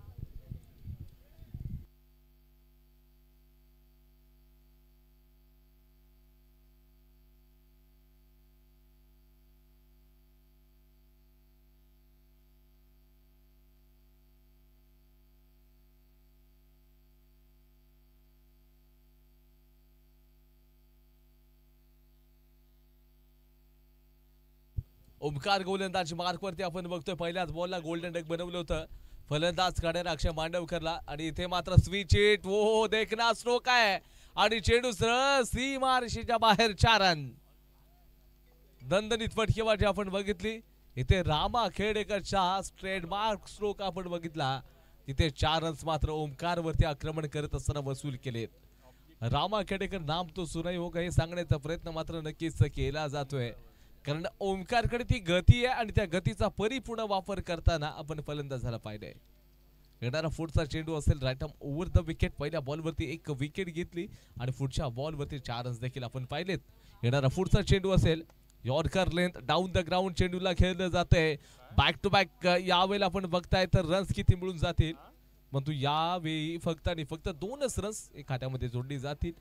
[SPEAKER 1] ओमकार गोलंदाज मार्कवरती आपण बघतोय, पहिल्याच बॉलला गोल्डन डक बनवलं होतं फलंदाज काढणारा अक्षय मांडवकरला, आणि इथे मात्र स्विच हिट. वो देखना स्ट्रोक आहे आणि चेंडू सरळ सीमारेषेच्या बाहेर 4 रन. दणदणीत फटकेबाजी आपण बघितली. इथे रामा खेडेकरचा स्ट्रेट मार्क स्ट्रोक आपण बघितला. तिथे 4 रन्स मात्र ओमकार वरती आक्रमण करत असताना वसूल केले. रामा खेडेकर नाम तो सुनाई हो हे सांगण्याचा प्रयत्न मात्र नक्कीच केला जातोय, कारण ओमकारकडे ती गती आहे आणि त्या गतीचा परिपूर्ण वापर करताना आपण फलंदाजाला पाहिजे. येणारा पुढचा चेंडू असेल right arm over the wicket. पहिल्या बॉलवरती 1 विकेट घेतली आणि पुढच्या बॉलवरती 4 रन्स देखील आपण पाहिलेत. येणारा पुढचा चेंडू असेल yorker length down the ground चेंडूला खेळलं जातंय. बॅक टू बॅक यावेळेला आपण बघताय तर रन्स किती मिळून जातील, परंतु यावेळी फक्त आणि फक्त 2च रन्स खात्यामध्ये जोडली जातील.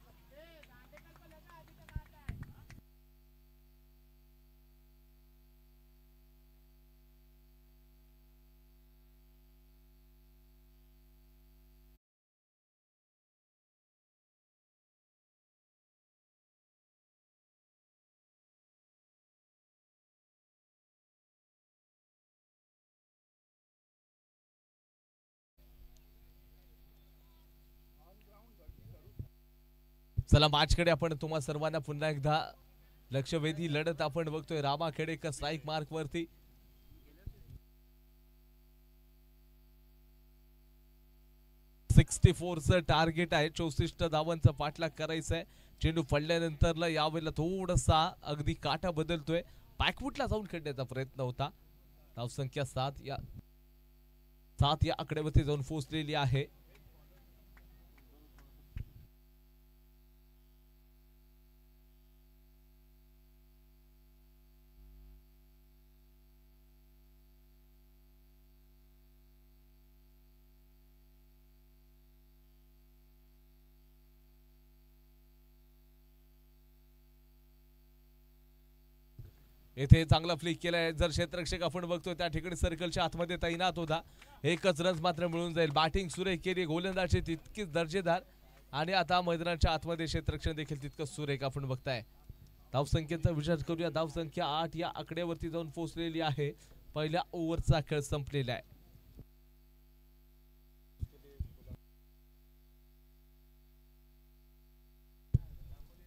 [SPEAKER 1] चला मॅचकडे आपण तुम्हा सर्वांना पुन्हा एकदा लक्षवेधी लढत आपण बघतोय. रामा खेडेकर स्ट्राईक मार्क वरती 64चं टार्गेट आहे. 64 धावांचा पाठलाग करायचा आहे. चेंडू पडल्यानंतरला यावेळेला थोडासा अगदी काटा बदलतोय. बॅकफुटला जाऊन खेळण्याचा प्रयत्न होता. धावसंख्या 7 या आकड्यावरती जाऊन पोहोचलेली आहे. येथे चांगला फ्लिक केलाय. जर क्षेत्ररक्षक आपण बघतोय त्या ठिकाणी सर्कलच्या आतमध्ये तैनात होता. एकच रन मात्र मिळून जाईल. बॅटिंग सुरेख केली, गोलंदाजी तितकीच दर्जेदार आणि आता मैदानाच्या आतमध्ये क्षेत्ररक्षण देखील तितकंच सुरेख आपण बघताय. धावसंख्येचा विचार करूया. धावसंख्या 8 या आकड्यावरती जाऊन पोहोचलेली आहे. पहिल्या ओव्हरचा खेळ संपलेला आहे.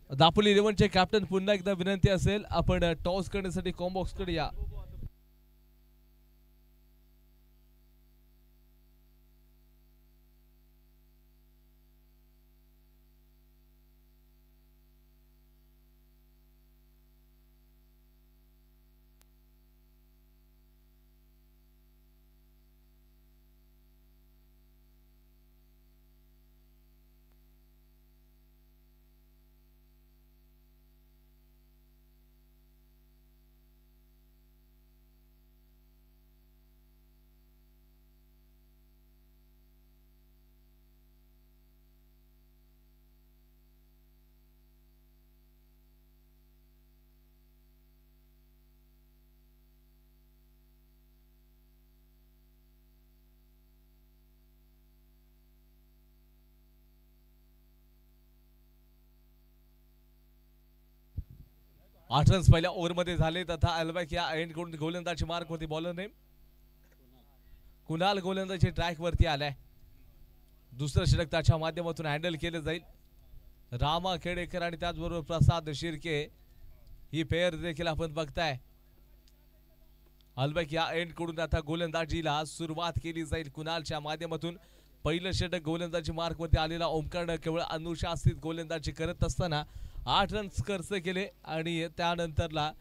[SPEAKER 1] दापोली 11चे कॅप्टन पुन्हा एकदा विनंती असेल आपण टॉस करण्यासाठी कॉम्बॉक्स कडे या. आठ रन्स पहिल्या ओव्हरमध्ये झाले. तथा अल्बॅक या एंड गोलंदाजी मार्क होती. बॉलर नेम कुणाल गोलंदाजी ट्रॅक वरती आलाय. दुसरं षटक त्याच्या माध्यमातून हँडल केलं जाईल. रामा खेडेकर आणि त्याचबरोबर प्रसाद शिर्के ही पेअर देखील आपण बघताय. अल्बॅक या एंड कडून आता गोलंदाजीला सुरुवात केली जाईल कुणालच्या माध्यमातून. पहिलं षटक गोलंदाजी मार्क वरती आलेला ओमकारनं केवळ अनुशासित गोलंदाजी करत असताना 8 रन्स खर्च केले आणि त्यानंतरला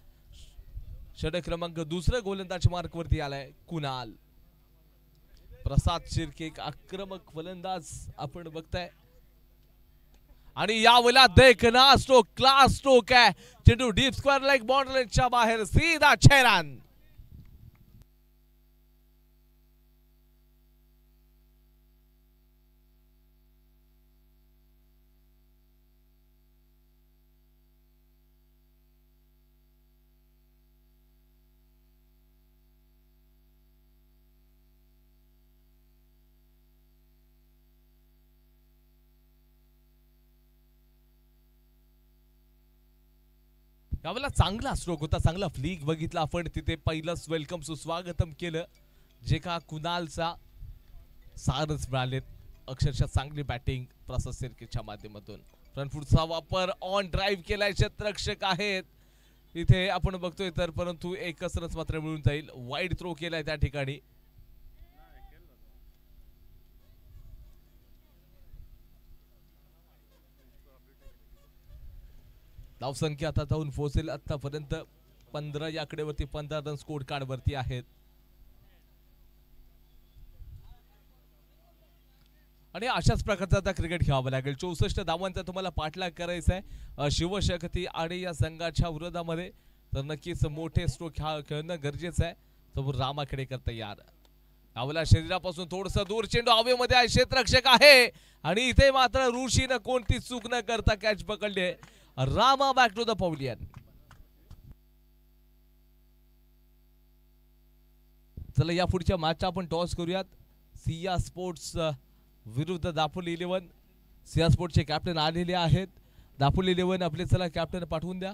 [SPEAKER 1] षटक क्रमांक दुसरं गोलंदाजी मार्क वरती आलाय कुणाल. प्रसाद शिर्के एक आक्रमक फलंदाज आपण बघताय आणि यावेळेला देखना स्ट्रोक, क्लास स्ट्रोक आहे. चेंडू डीप स्क्वेअर लेग बाउंड्रीच्या बाहेर सीधा 6 रन. यावेळेला चांगला स्ट्रोक होता, चांगला फ्लिक बघितला आपण तिथे. पहिलंच वेलकम सुस्वागतम केलं जे का कुणालचा सारच मिळालेत. अक्षरशः चांगली बॅटिंग प्रसाद शिर्केच्या माध्यमातून. फ्रंटफुटचा वापर ऑन ड्राईव्ह केलाय. क्षेत्ररक्षक आहेत इथे आपण बघतोय तर परंतु एकच रन मात्र मिळून जाईल. वाईड थ्रो केलाय त्या ठिकाणी. धावसंख्या आता जाऊन पोहोचेल आतापर्यंत 15 या आकड्यावरती. 15 रन स्कोर कार्ड वरती आहेत आणि अशाच प्रकारचा आता क्रिकेट खेळावं लागेल. 64 धावांचा तुम्हाला पाठलाग करायचा आहे शिवशक्ती आणि या संघाच्या विरोधामध्ये. तर नक्कीच मोठे स्ट्रोक खेळणं गरजेचं आहे. समोर रामा खेडेकर तयार. यावेळेला शरीरापासून थोडस दूर चेंडू हवेमध्ये आहे. क्षेत्ररक्षक आहे आणि इथे मात्र ऋषीनं कोणती चूक न करता कॅच पकडली. Rama back to the pavilion. चला या पुढच्या मॅचचा आपण टॉस करूयात. सिया स्पोर्ट्स विरुद्ध दापोली 11. सिया स्पोर्ट्सचे कॅप्टन आलेले आहेत. दापोली 11 आपले चला कॅप्टन पाठवून द्या.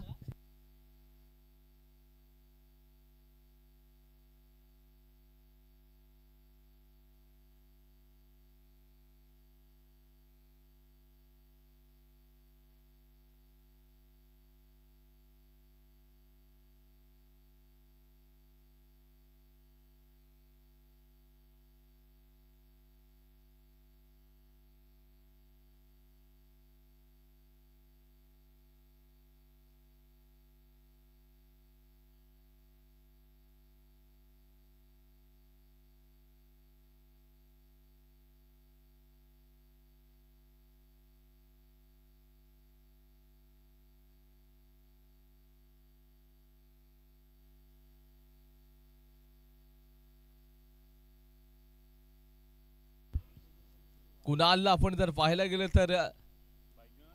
[SPEAKER 1] कुणालला आपण जर पाहायला गेलं तर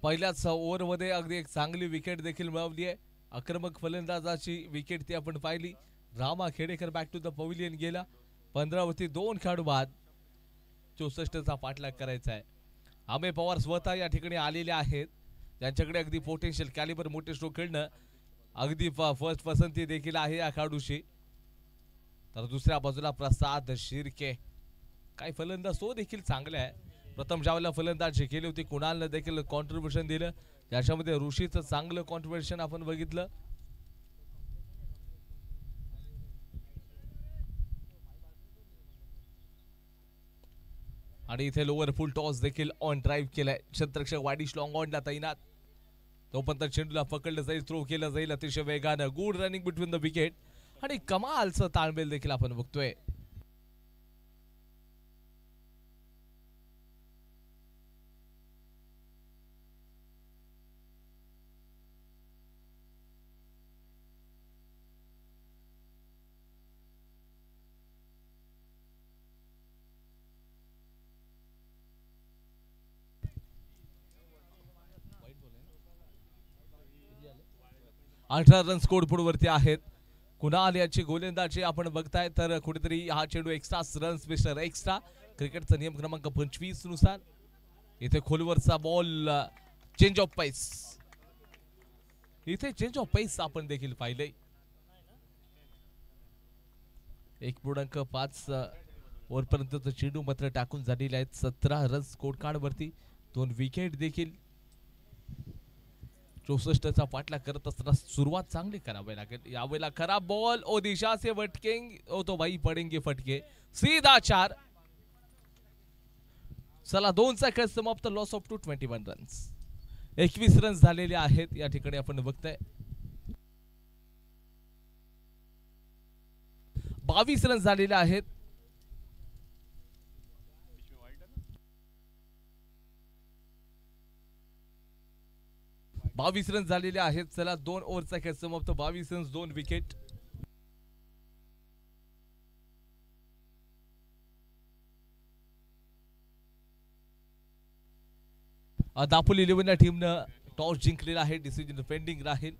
[SPEAKER 1] पहिल्याच ओव्हरमध्ये अगदी एक चांगली विकेट देखील मिळवली आहे. आक्रमक फलंदाजाची विकेट ती आपण पाहिली. Rama Khedekar back to the pavilion गेला. 15 वरती 2 खेळाडू बाद. 64चा पाठलाग करायचा आहे. अमेय पवार स्वतः या ठिकाणी आलेले आहेत. त्यांच्याकडे अगदी पोटेन्शियल कॅलिबर मोठे स्ट्रोक खेळणं अगदी फर्स्ट पसंती देखील आहे या खेळाडूशी. तर दुसऱ्या बाजूला प्रसाद शिर्के, काही फलंदाज तो देखील चांगला आहे. प्रथम ज्यावेळेला फलंदाजी केली होती कुणालने देखील कॉन्ट्रीब्युशन दिलं. त्याच्यामध्ये ऋषीचं चांगलं कॉन्ट्रीब्युशन आपण बघितलं. आणि इथे लोअर फुल टॉस देखील ऑन ड्राईव्ह केलाय. क्षेत्ररक्षक वाडिश लॉंग ऑनला तैनात. तोपर्यंत चेंडूला पकडलं जाईल, थ्रो केलं जाईल अतिशय वेगानं. Good running between the wicket आणि कमालचं ताळमेल देखील आपण बघतोय. अठरा रन स्कोर बोर्ड वरती आहेत. कुणाल याची गोलंदाजी आपण बघताय तर कुठेतरी हा चेंडू एक्स्ट्रा रन्स मिस्टर एक्स्ट्रा क्रिकेटचा नियम क्रमांक 25 नुसार. इथे खोलवरचा बॉल, चेंज ऑफ पेस. इथे चेंज ऑफ पेस आपण देखील पाहिले. 1.5 ओव्हरपर्यंत चेंडू मात्र टाकून झालेले आहेत. 17 रन स्कोर कार्ड वरती 2 विकेट देखील. 64चा पाठलाग करत असताना सुरुवात चांगली करावी लागेल. यावेळेला खराब बॉल, ओ दिशा से भटकेंगे ओ तो भाई पडेंगे फटके. सीधा 4. चला 2चा खेळ समाप्त. Loss of 21 runs. 21 रन्स झालेले आहेत या ठिकाणी आपण बघताय. 22 रन्स झालेले आहेत. 22 रन झालेले आहेत. चला 2 ओव्हरचा खेळ समाप्त. 22 रन्स 2 विकेट. दापोली 11 या टीमनं टॉस जिंकलेला आहे. डिसिजन पेंडिंग राहील.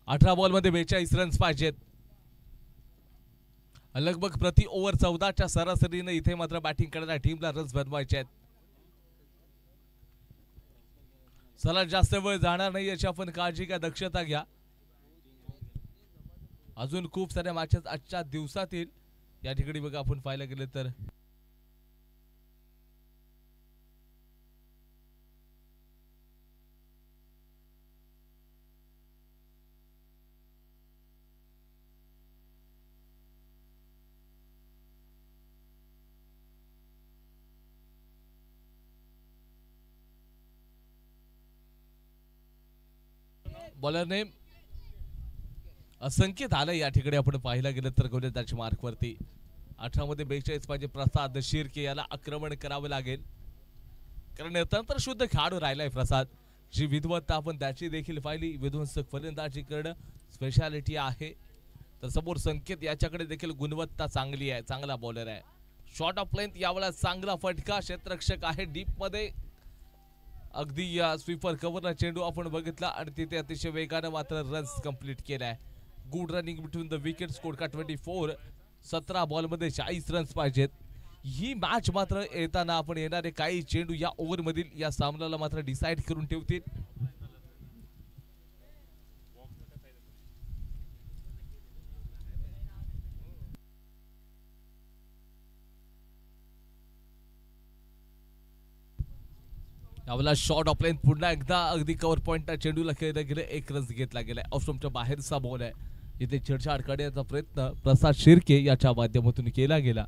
[SPEAKER 1] अठरा बॉल मध्ये 42 रन्स पाहिजेत. लगभग प्रति ओव्हर 14च्या सरासरीने इथे मात्र बॅटिंग करणाऱ्या टीमला रन्स बनवायचे आहेत. चला जास्त वेळ जाणार नाही याची आपण काळजी घ्या, दक्षता घ्या. अजून खूप साऱ्या मॅचेस आजच्या दिवसातील या ठिकाणी बघा आपण पाहायला गेले तर बॉलरने संकेत आलं या ठिकाणी आपण पाहायला गेलं तर गोलंदाजी मार्क वरती. 18 मध्ये 42 पाहिजे. प्रसाद शिर्के याला आक्रमण करावं लागेल कारण तंत्र शुद्ध खेळाडू राहिलाय प्रसाद. जी विद्वत्ता आपण त्याची देखील पाहिली. विध्वंसक फलंदाजी करणं स्पेशालिटी आहे. तर समोर संकेत याच्याकडे देखील गुणवत्ता चांगली आहे, चांगला बॉलर आहे. शॉर्ट ऑफ लेंथ यावेळेला चांगला फटका. क्षेत्ररक्षक आहे डीप मध्ये. अगदी या स्वीपर कव्हरला चेंडू आपण बघितला आणि तिथे अतिशय वेगाने मात्र रन्स कंप्लीट केलाय. Good running between the wicket. Score का 24. 17 बॉल मध्ये 40 रन्स पाहिजेत. ही मॅच मात्र येताना आपण येणारे काही चेंडू या ओव्हर मधील या सामन्याला मात्र डिसाइड करून ठेवतील. यावेळेला शॉर्ट ऑफ लेंथ पुन्हा एकदा अगदी कव्हर पॉइंट चेंडूला खेळलं गेलं. 1 रन्स घेतला गेलाय. ऑफस्टंपच्या बाहेरचा बॉल आहे. इथे छेडछाड करण्याचा प्रयत्न प्रसाद शिर्के याच्या माध्यमातून केला गेला.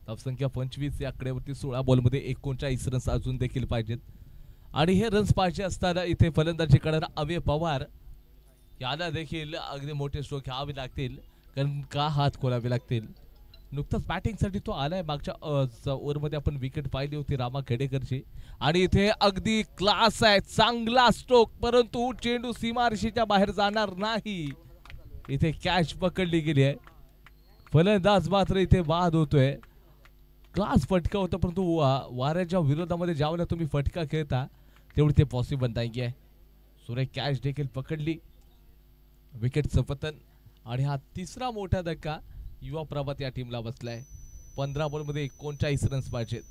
[SPEAKER 1] धावसंख्या 25 या आकड्यावरती 16 बॉलमध्ये 39 रन्स अजून देखील पाहिजेत. आणि हे रन्स पाहिजे असताना इथे फलंदाजी करणारा अमेय पवार याला देखील अगदी मोठे स्ट्रोक घ्यावे लागतील कारण का हात खोलावे लागतील. नुकताच बॅटिंगसाठी तो आलाय. मागच्या ओव्हरमध्ये आपण विकेट पाहिली होती रामा खेडेकरची. आणि इथे अगदी क्लास आहे, चांगला स्ट्रोक, परंतु चेंडू सीमारेषेच्या बाहेर जाणार नाही. इथे कॅच पकडली गेली आहे. फलंदाज मात्र इथे बाद होतोय. क्लास फटका होता, परंतु वाऱ्याच्या विरोधामध्ये ज्यावेळेला तुम्ही फटका खेळता तेवढी ते पॉसिबल नाही आहे. सुरेख कॅच देखील पकडली, विकेटचं पतन. आणि हा तिसरा मोठा धक्का युवा प्रभात या टीमला बसलाय. 15 बॉलमध्ये 39 रन्स पाहिजेत.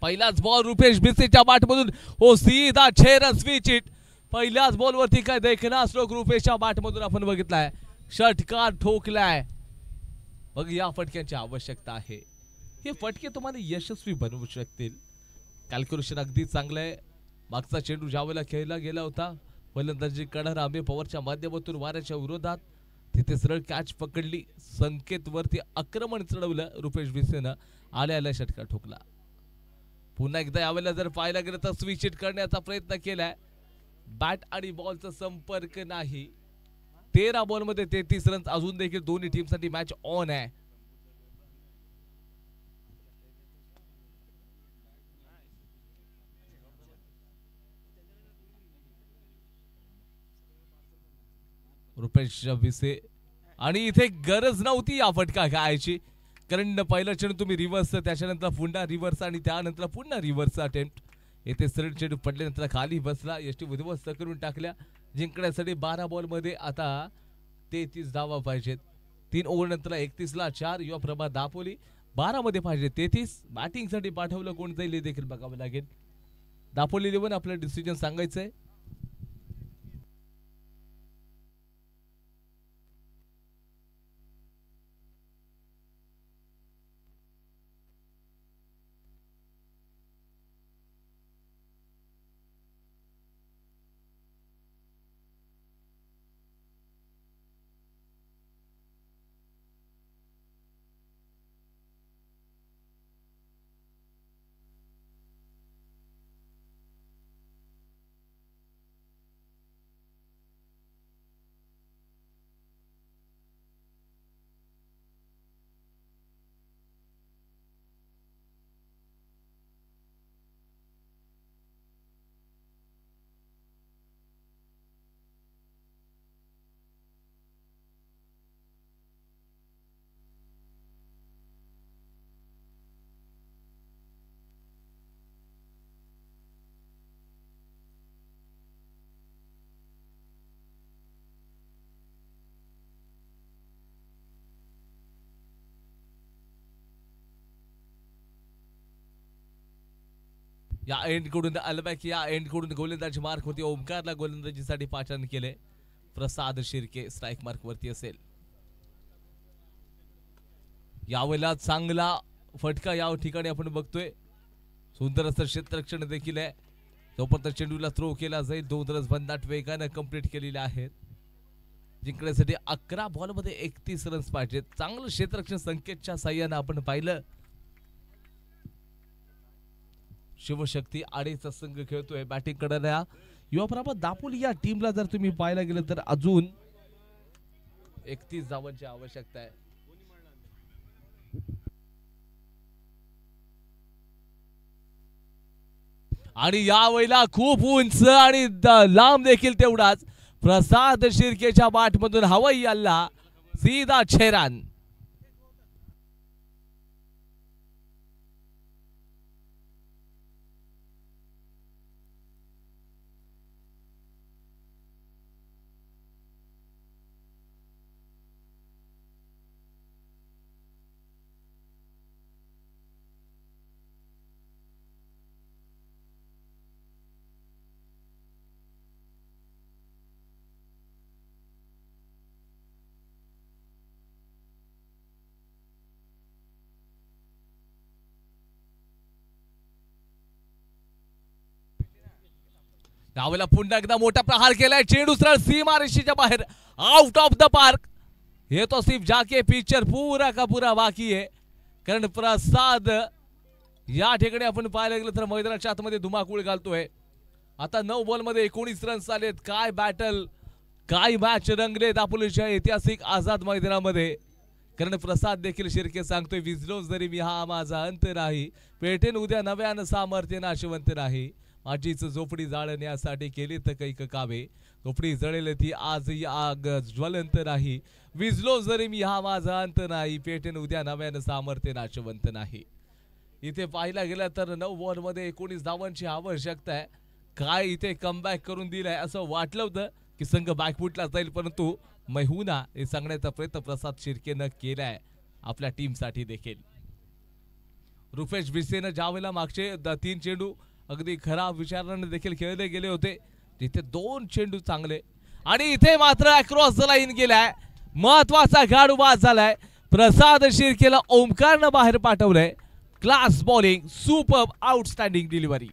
[SPEAKER 1] पहिलाच बॉल रुपेश भिसेच्या बॅटमधून हो सीधा 6 रन स्विच हिट. पहिल्याच बॉलवरती काय देखना स्ट्रोक रुपेशच्या बॅटमधून आपण बघितलाय. षटकार ठोकलाय. मग या फटक्यांची आवश्यकता आहे. हे फटके तुम्हाला यशस्वी बनवू शकतील. कॅल्क्युलेशन अगदी चांगलं आहे. मागचा चेंडू ज्यावेळेला खेळला गेला होता, फलंदाजी करणारा रामे पवारच्या माध्यमातून वाऱ्याच्या विरोधात तिथे सरळ कॅच पकडली. संकेत वरती आक्रमण चढवलं रुपेश भिसेनं. आल्या षटकार ठोकला. पुन्हा एकदा यावेळेला जर पाहायला गेलं तर स्विच हिट करण्याचा प्रयत्न केलाय. बॅट आणि बॉलचा संपर्क नाही. 13 बॉलमध्ये 33 रन्स. अजून देखील दोन्ही टीमसाठी मॅच ऑन आहे. रुपेश भिसे. आणि इथे गरज नव्हती या फटका खेळायची, कारण पहिला चेंडू तुम्ही रिव्हर्स, त्याच्यानंतर पुन्हा रिव्हर्स आणि त्यानंतर पुन्हा रिव्हर्स अटेम्प्ट. येथे सरळ चेंडू पडल्यानंतर खाली बसला. यष्टी उद्ध्वस्त करून टाकल्या. जिंकण्यासाठी 12 बॉलमध्ये आता 33 धावा पाहिजेत. 3 ओव्हर नंतर 31 ला 4. युवा प्रभा दापोली 12 मध्ये पाहिजे 33. बॅटिंगसाठी पाठवलं कोण जाईल हे देखील बघावं लागेल. दापोली 11 आपलं डिसिजन सांगायचंय. या एंड कडून अलबॅक या एंड कडून गोलंदाजी मार्क होती. ओमकारला गोलंदाजीसाठी पाचारण केले. प्रसाद शिर्के स्ट्राइक मार्क वरती असेल. यावेळेला चांगला फटका या ठिकाणी आपण बघतोय. सुंदर असं क्षेत्ररक्षण देखील आहे. तोपर्यंत चेंडूला थ्रो केला जाईल. 2 रन्स भन्नाट वेगाने कंप्लीट केलेले आहेत. जिंकण्यासाठी 11 बॉलमध्ये 31 रन्स पाहिजेत. चांगलं क्षेत्ररक्षण संकेतच्या साह्याने आपण पाहिलं. शिवशक्ती आडेचा संघ खेळतोय. बॅटिंग करणाऱ्या युवा प्रभा दापोली या टीमला जर तुम्ही पाहायला गेलं तर अजून 31 धावांची आवश्यकता आहे. आणि यावेळेला खूप उंच आणि लांब देखील तेवढाच प्रसाद शिर्केच्या बॅटमधून हवाई हल्ला. सीधा 6 रन. यावेळेला पुन्हा एकदा मोठा प्रहार केलाय, चेंडू सरळ सीमारेषेच्या बाहेर, आउट ऑफ द पार्क. ये तो सिर्फ जाके पिक्चर पूरा का पूरा बाकी आहे, कारण प्रसाद या ठिकाणी आपण पाहायला गेलं तर मैदानाच्या आतमध्ये धुमाकूळ घालतोय. आता 9 बॉलमध्ये 19 रन्स आलेत. काय बॅटल, काय मॅच रंगलेत आपुलेच्या ऐतिहासिक आझाद मैदानामध्ये. कारण प्रसाद देखील शिर्के सांगतोय, विजलो जरी मी हा माझा अंत नाही, पेटेन उद्या नव्यानं सामर्थ्य नाशवंत नाही. माझीच झोपडी जाळण्यासाठी केली तर कैक कावे, झोपडी जळेल ती आज आग ज्वलंत नाही. विजलो जरी मी हा माझा अंत नाही, पेटेन उद्या नव्यानं सामर्थ्य नाशवंत नाही. इथे पाहायला गेलं तर 9 बॉलमध्ये 19 धावांची आवश्यकता आहे. काय इथे कमबॅक करून दिलाय असं वाटलं होतं की संघ बॅकफुटला जाईल, परंतु मैहुना हे सांगण्याचा प्रयत्न प्रसाद शिर्केनं केलाय आपल्या टीमसाठी देखील. रुपेश बिसेनं ज्यावेळेला मागचे 3 चेंडू अगदी खराब विचाराने देखील खेळले गेले होते, तिथे 2 चेंडू चांगले, आणि इथे मात्र अक्रॉस द लाईन गेलाय. महत्वाचा खेळाडू बाद झालाय. प्रसाद शिर्केला ओमकारनं बाहेर पाठवलंय. Class bowling, super outstanding delivery.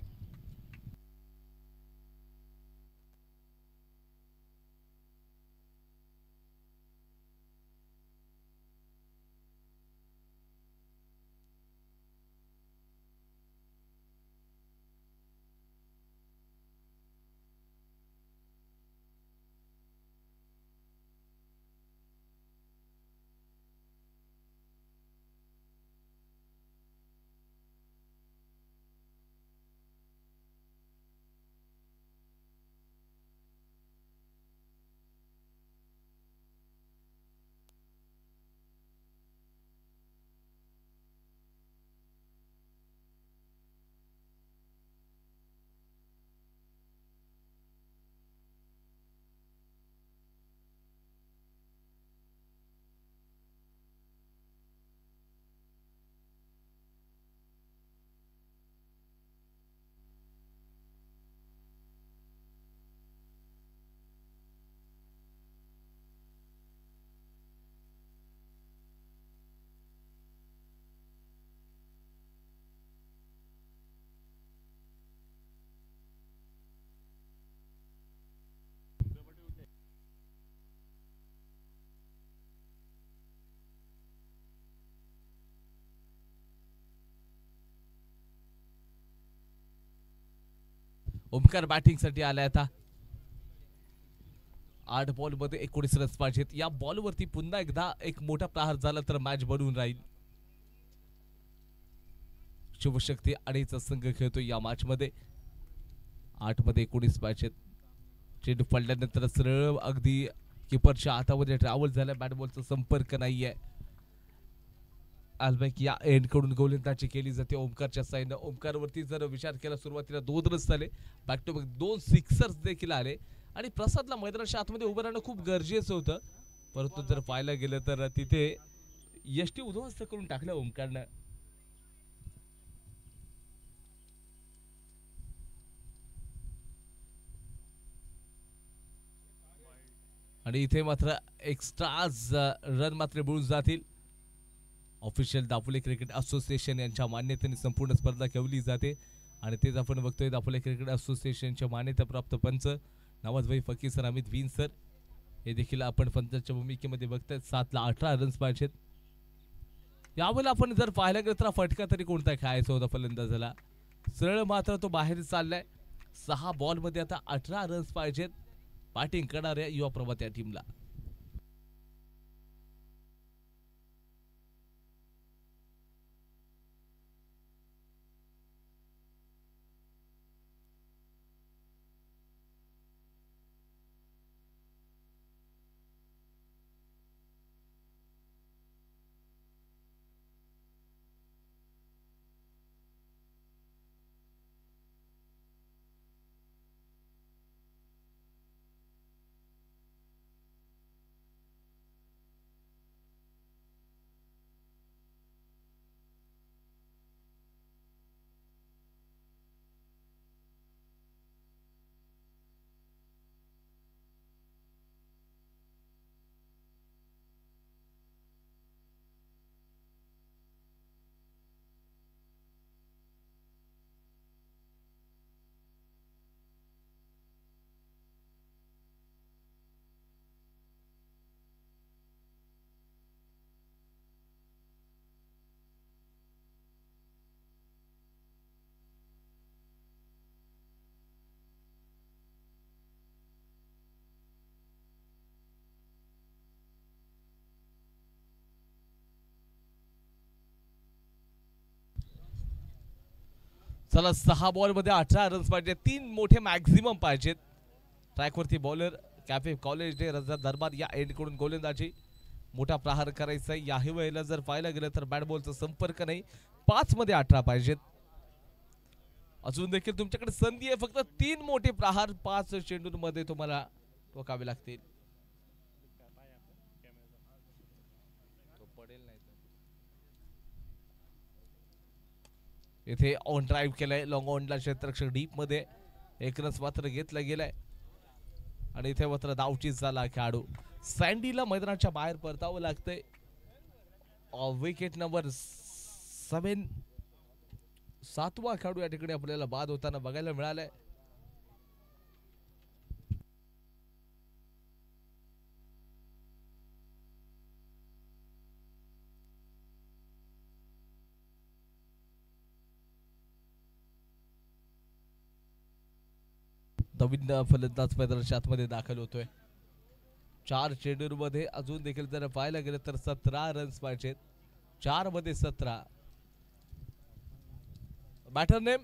[SPEAKER 1] Omkar बॅटिंगसाठी आलाय आता. 8 बॉलमध्ये 19 रन्स पाहिजेत. या बॉलवरती पुन्हा एकदा एक मोठा प्रहार झाला तर मॅच बनवून राहील. शिवशक्ती अडीचा संघ खेळतो या मॅच मध्ये. 8 मध्ये 19 पाहिजेत. चेंडू पडल्यानंतर सरळ अगदी किपरच्या हातामध्ये ट्रॅव्हल झाला. बॅट बॉलचा संपर्क नाहीये. अल्बॅक या एंड कडून गोलंदाजी केली जाते ओमकारच्या साईडनं. ओमकारवरती जर विचार केला, सुरुवातीला 2 रन्स झाले, बॅक टू बॅक 2 सिक्सर्स देखील आले, आणि प्रसादला मैदानाच्या आतमध्ये उभं राहणं खूप गरजेचं होतं. परंतु जर पाहायला गेलं तर तिथे यष्टी उद्ध्वस्त करून टाकलं ओमकारनं. आणि इथे मात्र एक्स्ट्राज रन मात्र मिळून जातील. ऑफिशियल दापोली क्रिकेट असोसिएशन यांच्या मान्यतेने संपूर्ण स्पर्धा खेळली जाते, आणि तेच आपण बघतोय. दापोली क्रिकेट असोसिएशनच्या मान्यताप्राप्त पंच नवाजभाई फकीर सर, अमित विन सर हे देखील आपण पंचांच्या भूमिकेमध्ये बघतोय. 7 ला 18 रन्स पाहिजेत. यावेळेला आपण जर पाहायला गेलं तर फटका तरी कोणता खेळायचा होता फलंदाजाला, सरळ मात्र तो बाहेर चाललाय. 6 बॉलमध्ये आता 18 रन्स पाहिजेत बॅटिंग करणाऱ्या युवा प्रभात या टीमला. चला 6 बॉल मध्ये 18 रन्स पाहिजे, 3 मोठे मॅक्झिमम पाहिजेत. ट्रॅकवरती बॉलर कॅफे कॉलेज डे रजा दरबार या एंडकडून गोलंदाजी, मोठा प्रहार करायचा. याही वेळेला जर पाहायला गेलं तर बॅट बॉलचा संपर्क नाही. 5 मध्ये 18 पाहिजेत. अजून देखील तुमच्याकडे संधी आहे, फक्त 3 मोठे प्रहार 5 चेंडूंमध्ये तुम्हाला ठोकावे लागतील. इथे ऑन ड्राईव्ह केलाय, लॉंग ऑनला क्षेत्ररक्षक डीप मध्ये एक रन्स मात्र घेतला गेलाय आणि इथे मात्र धावचीज झाला खेळाडू. सँडीला मैदानाच्या बाहेर परतावं लागतंय. विकेट नंबर 7, 7वा खेळाडू या ठिकाणी आपल्याला बाद होताना बघायला मिळालाय. नवीन फलंदाज मैदानाच्या आतमध्ये दाखल होतोय. 4 चेंडूंमध्ये अजून देखील जर पाहायला गेलं तर 17 रन्स पाहिजेत. 4 मध्ये 17. बॅटर नेम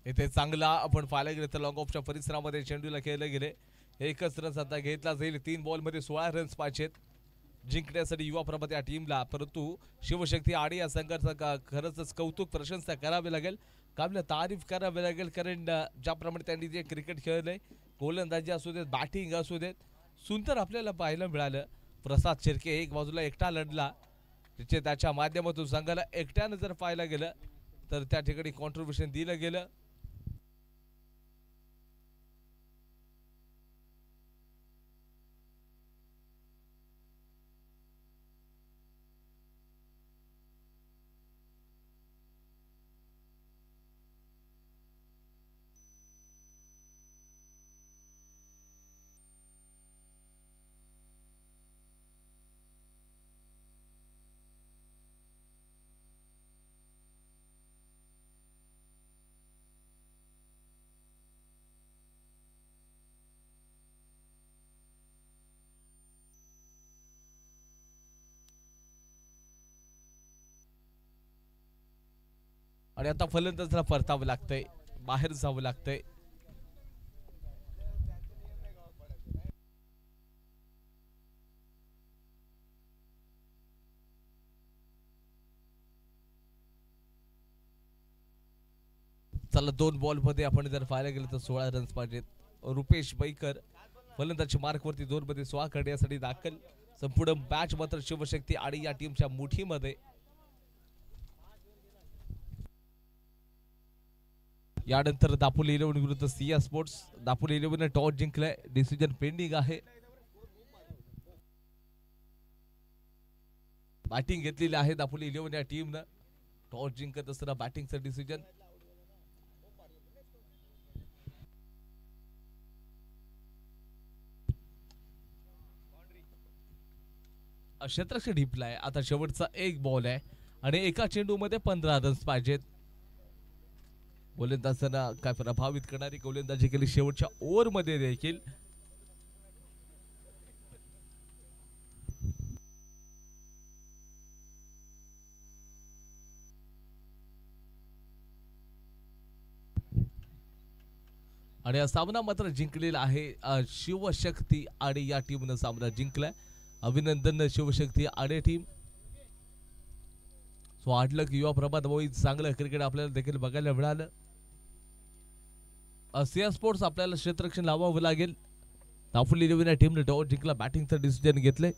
[SPEAKER 1] इथे चांगला आपण पाहायला गेलं तर लॉंग ऑफच्या परिसरामध्ये चेंडूला खेळले गेले. एकच रन आता घेतला जाईल. 3 बॉल मध्ये 16 रन्स पाहिजेत जिंकण्यासाठी युवा प्रभात या टीमला. परंतु शिवशक्ती आडी या संघाचा खरंच कौतुक प्रशंसा करावी लागेल, काबीला तारीफ करावी लागेल. कारण ज्याप्रमाणे त्यांनी जे क्रिकेट खेळलंय, गोलंदाजी असू देत, बॅटिंग असू देत, सुंदर आपल्याला पाहायला मिळालं. प्रसाद शिर्के एक बाजूला एकटा लढला, तिथे त्याच्या माध्यमातून संघाला एकट्यानं जर पाहायला गेलं तर त्या ठिकाणी कॉन्ट्रीब्युशन दिलं गेलं. आणि आता फलंदाजाला परतावं लागतंय, बाहेर जावं लागतंय. चला 2 बॉल मध्ये आपण जर पाहायला गेलं तर 16 रन्स पाहिजेत. रुपेश बैकर फलंदाजी मार्क वरती 2 मध्ये 16 करण्यासाठी दाखल. संपूर्ण मॅच मात्र शिवशक्ती आणि या टीमच्या मुठीमध्ये. यानंतर दापोली 11 विरुद्ध सिया स्पोर्ट्स. दापोली 11 ने टॉस जिंकलाय, डिसिजन पेंडिंग आहे. बॅटिंग घेतलेली आहे दापोली 11 या टीमनं. टॉस जिंकत असताना बॅटिंगचं डिसिजन. क्षेत्ररक्षक ढिपलाय. आता शेवटचा एक बॉल आहे आणि एका चेंडूमध्ये 15 रन्स पाहिजेत. गोलंदाजांना काय प्रभावित करणारी गोलंदाजी केली शेवटच्या ओव्हर मध्ये देखील. आणि हा सामना मात्र जिंकलेला आहे शिवशक्ती आणि या टीमनं सामना जिंकलाय. अभिनंदन शिवशक्ती आणि टीम. सो आडलक युवा प्रभात भाऊ चांगलं क्रिकेट आपल्याला देखील बघायला मिळालं. सिया स्पोर्ट्स आपल्याला क्षेत्ररक्षण लावावं लागेल. दापोली 11 या टीमने टॉस जिंकला, बॅटिंगचं डिसिजन घेतलंय.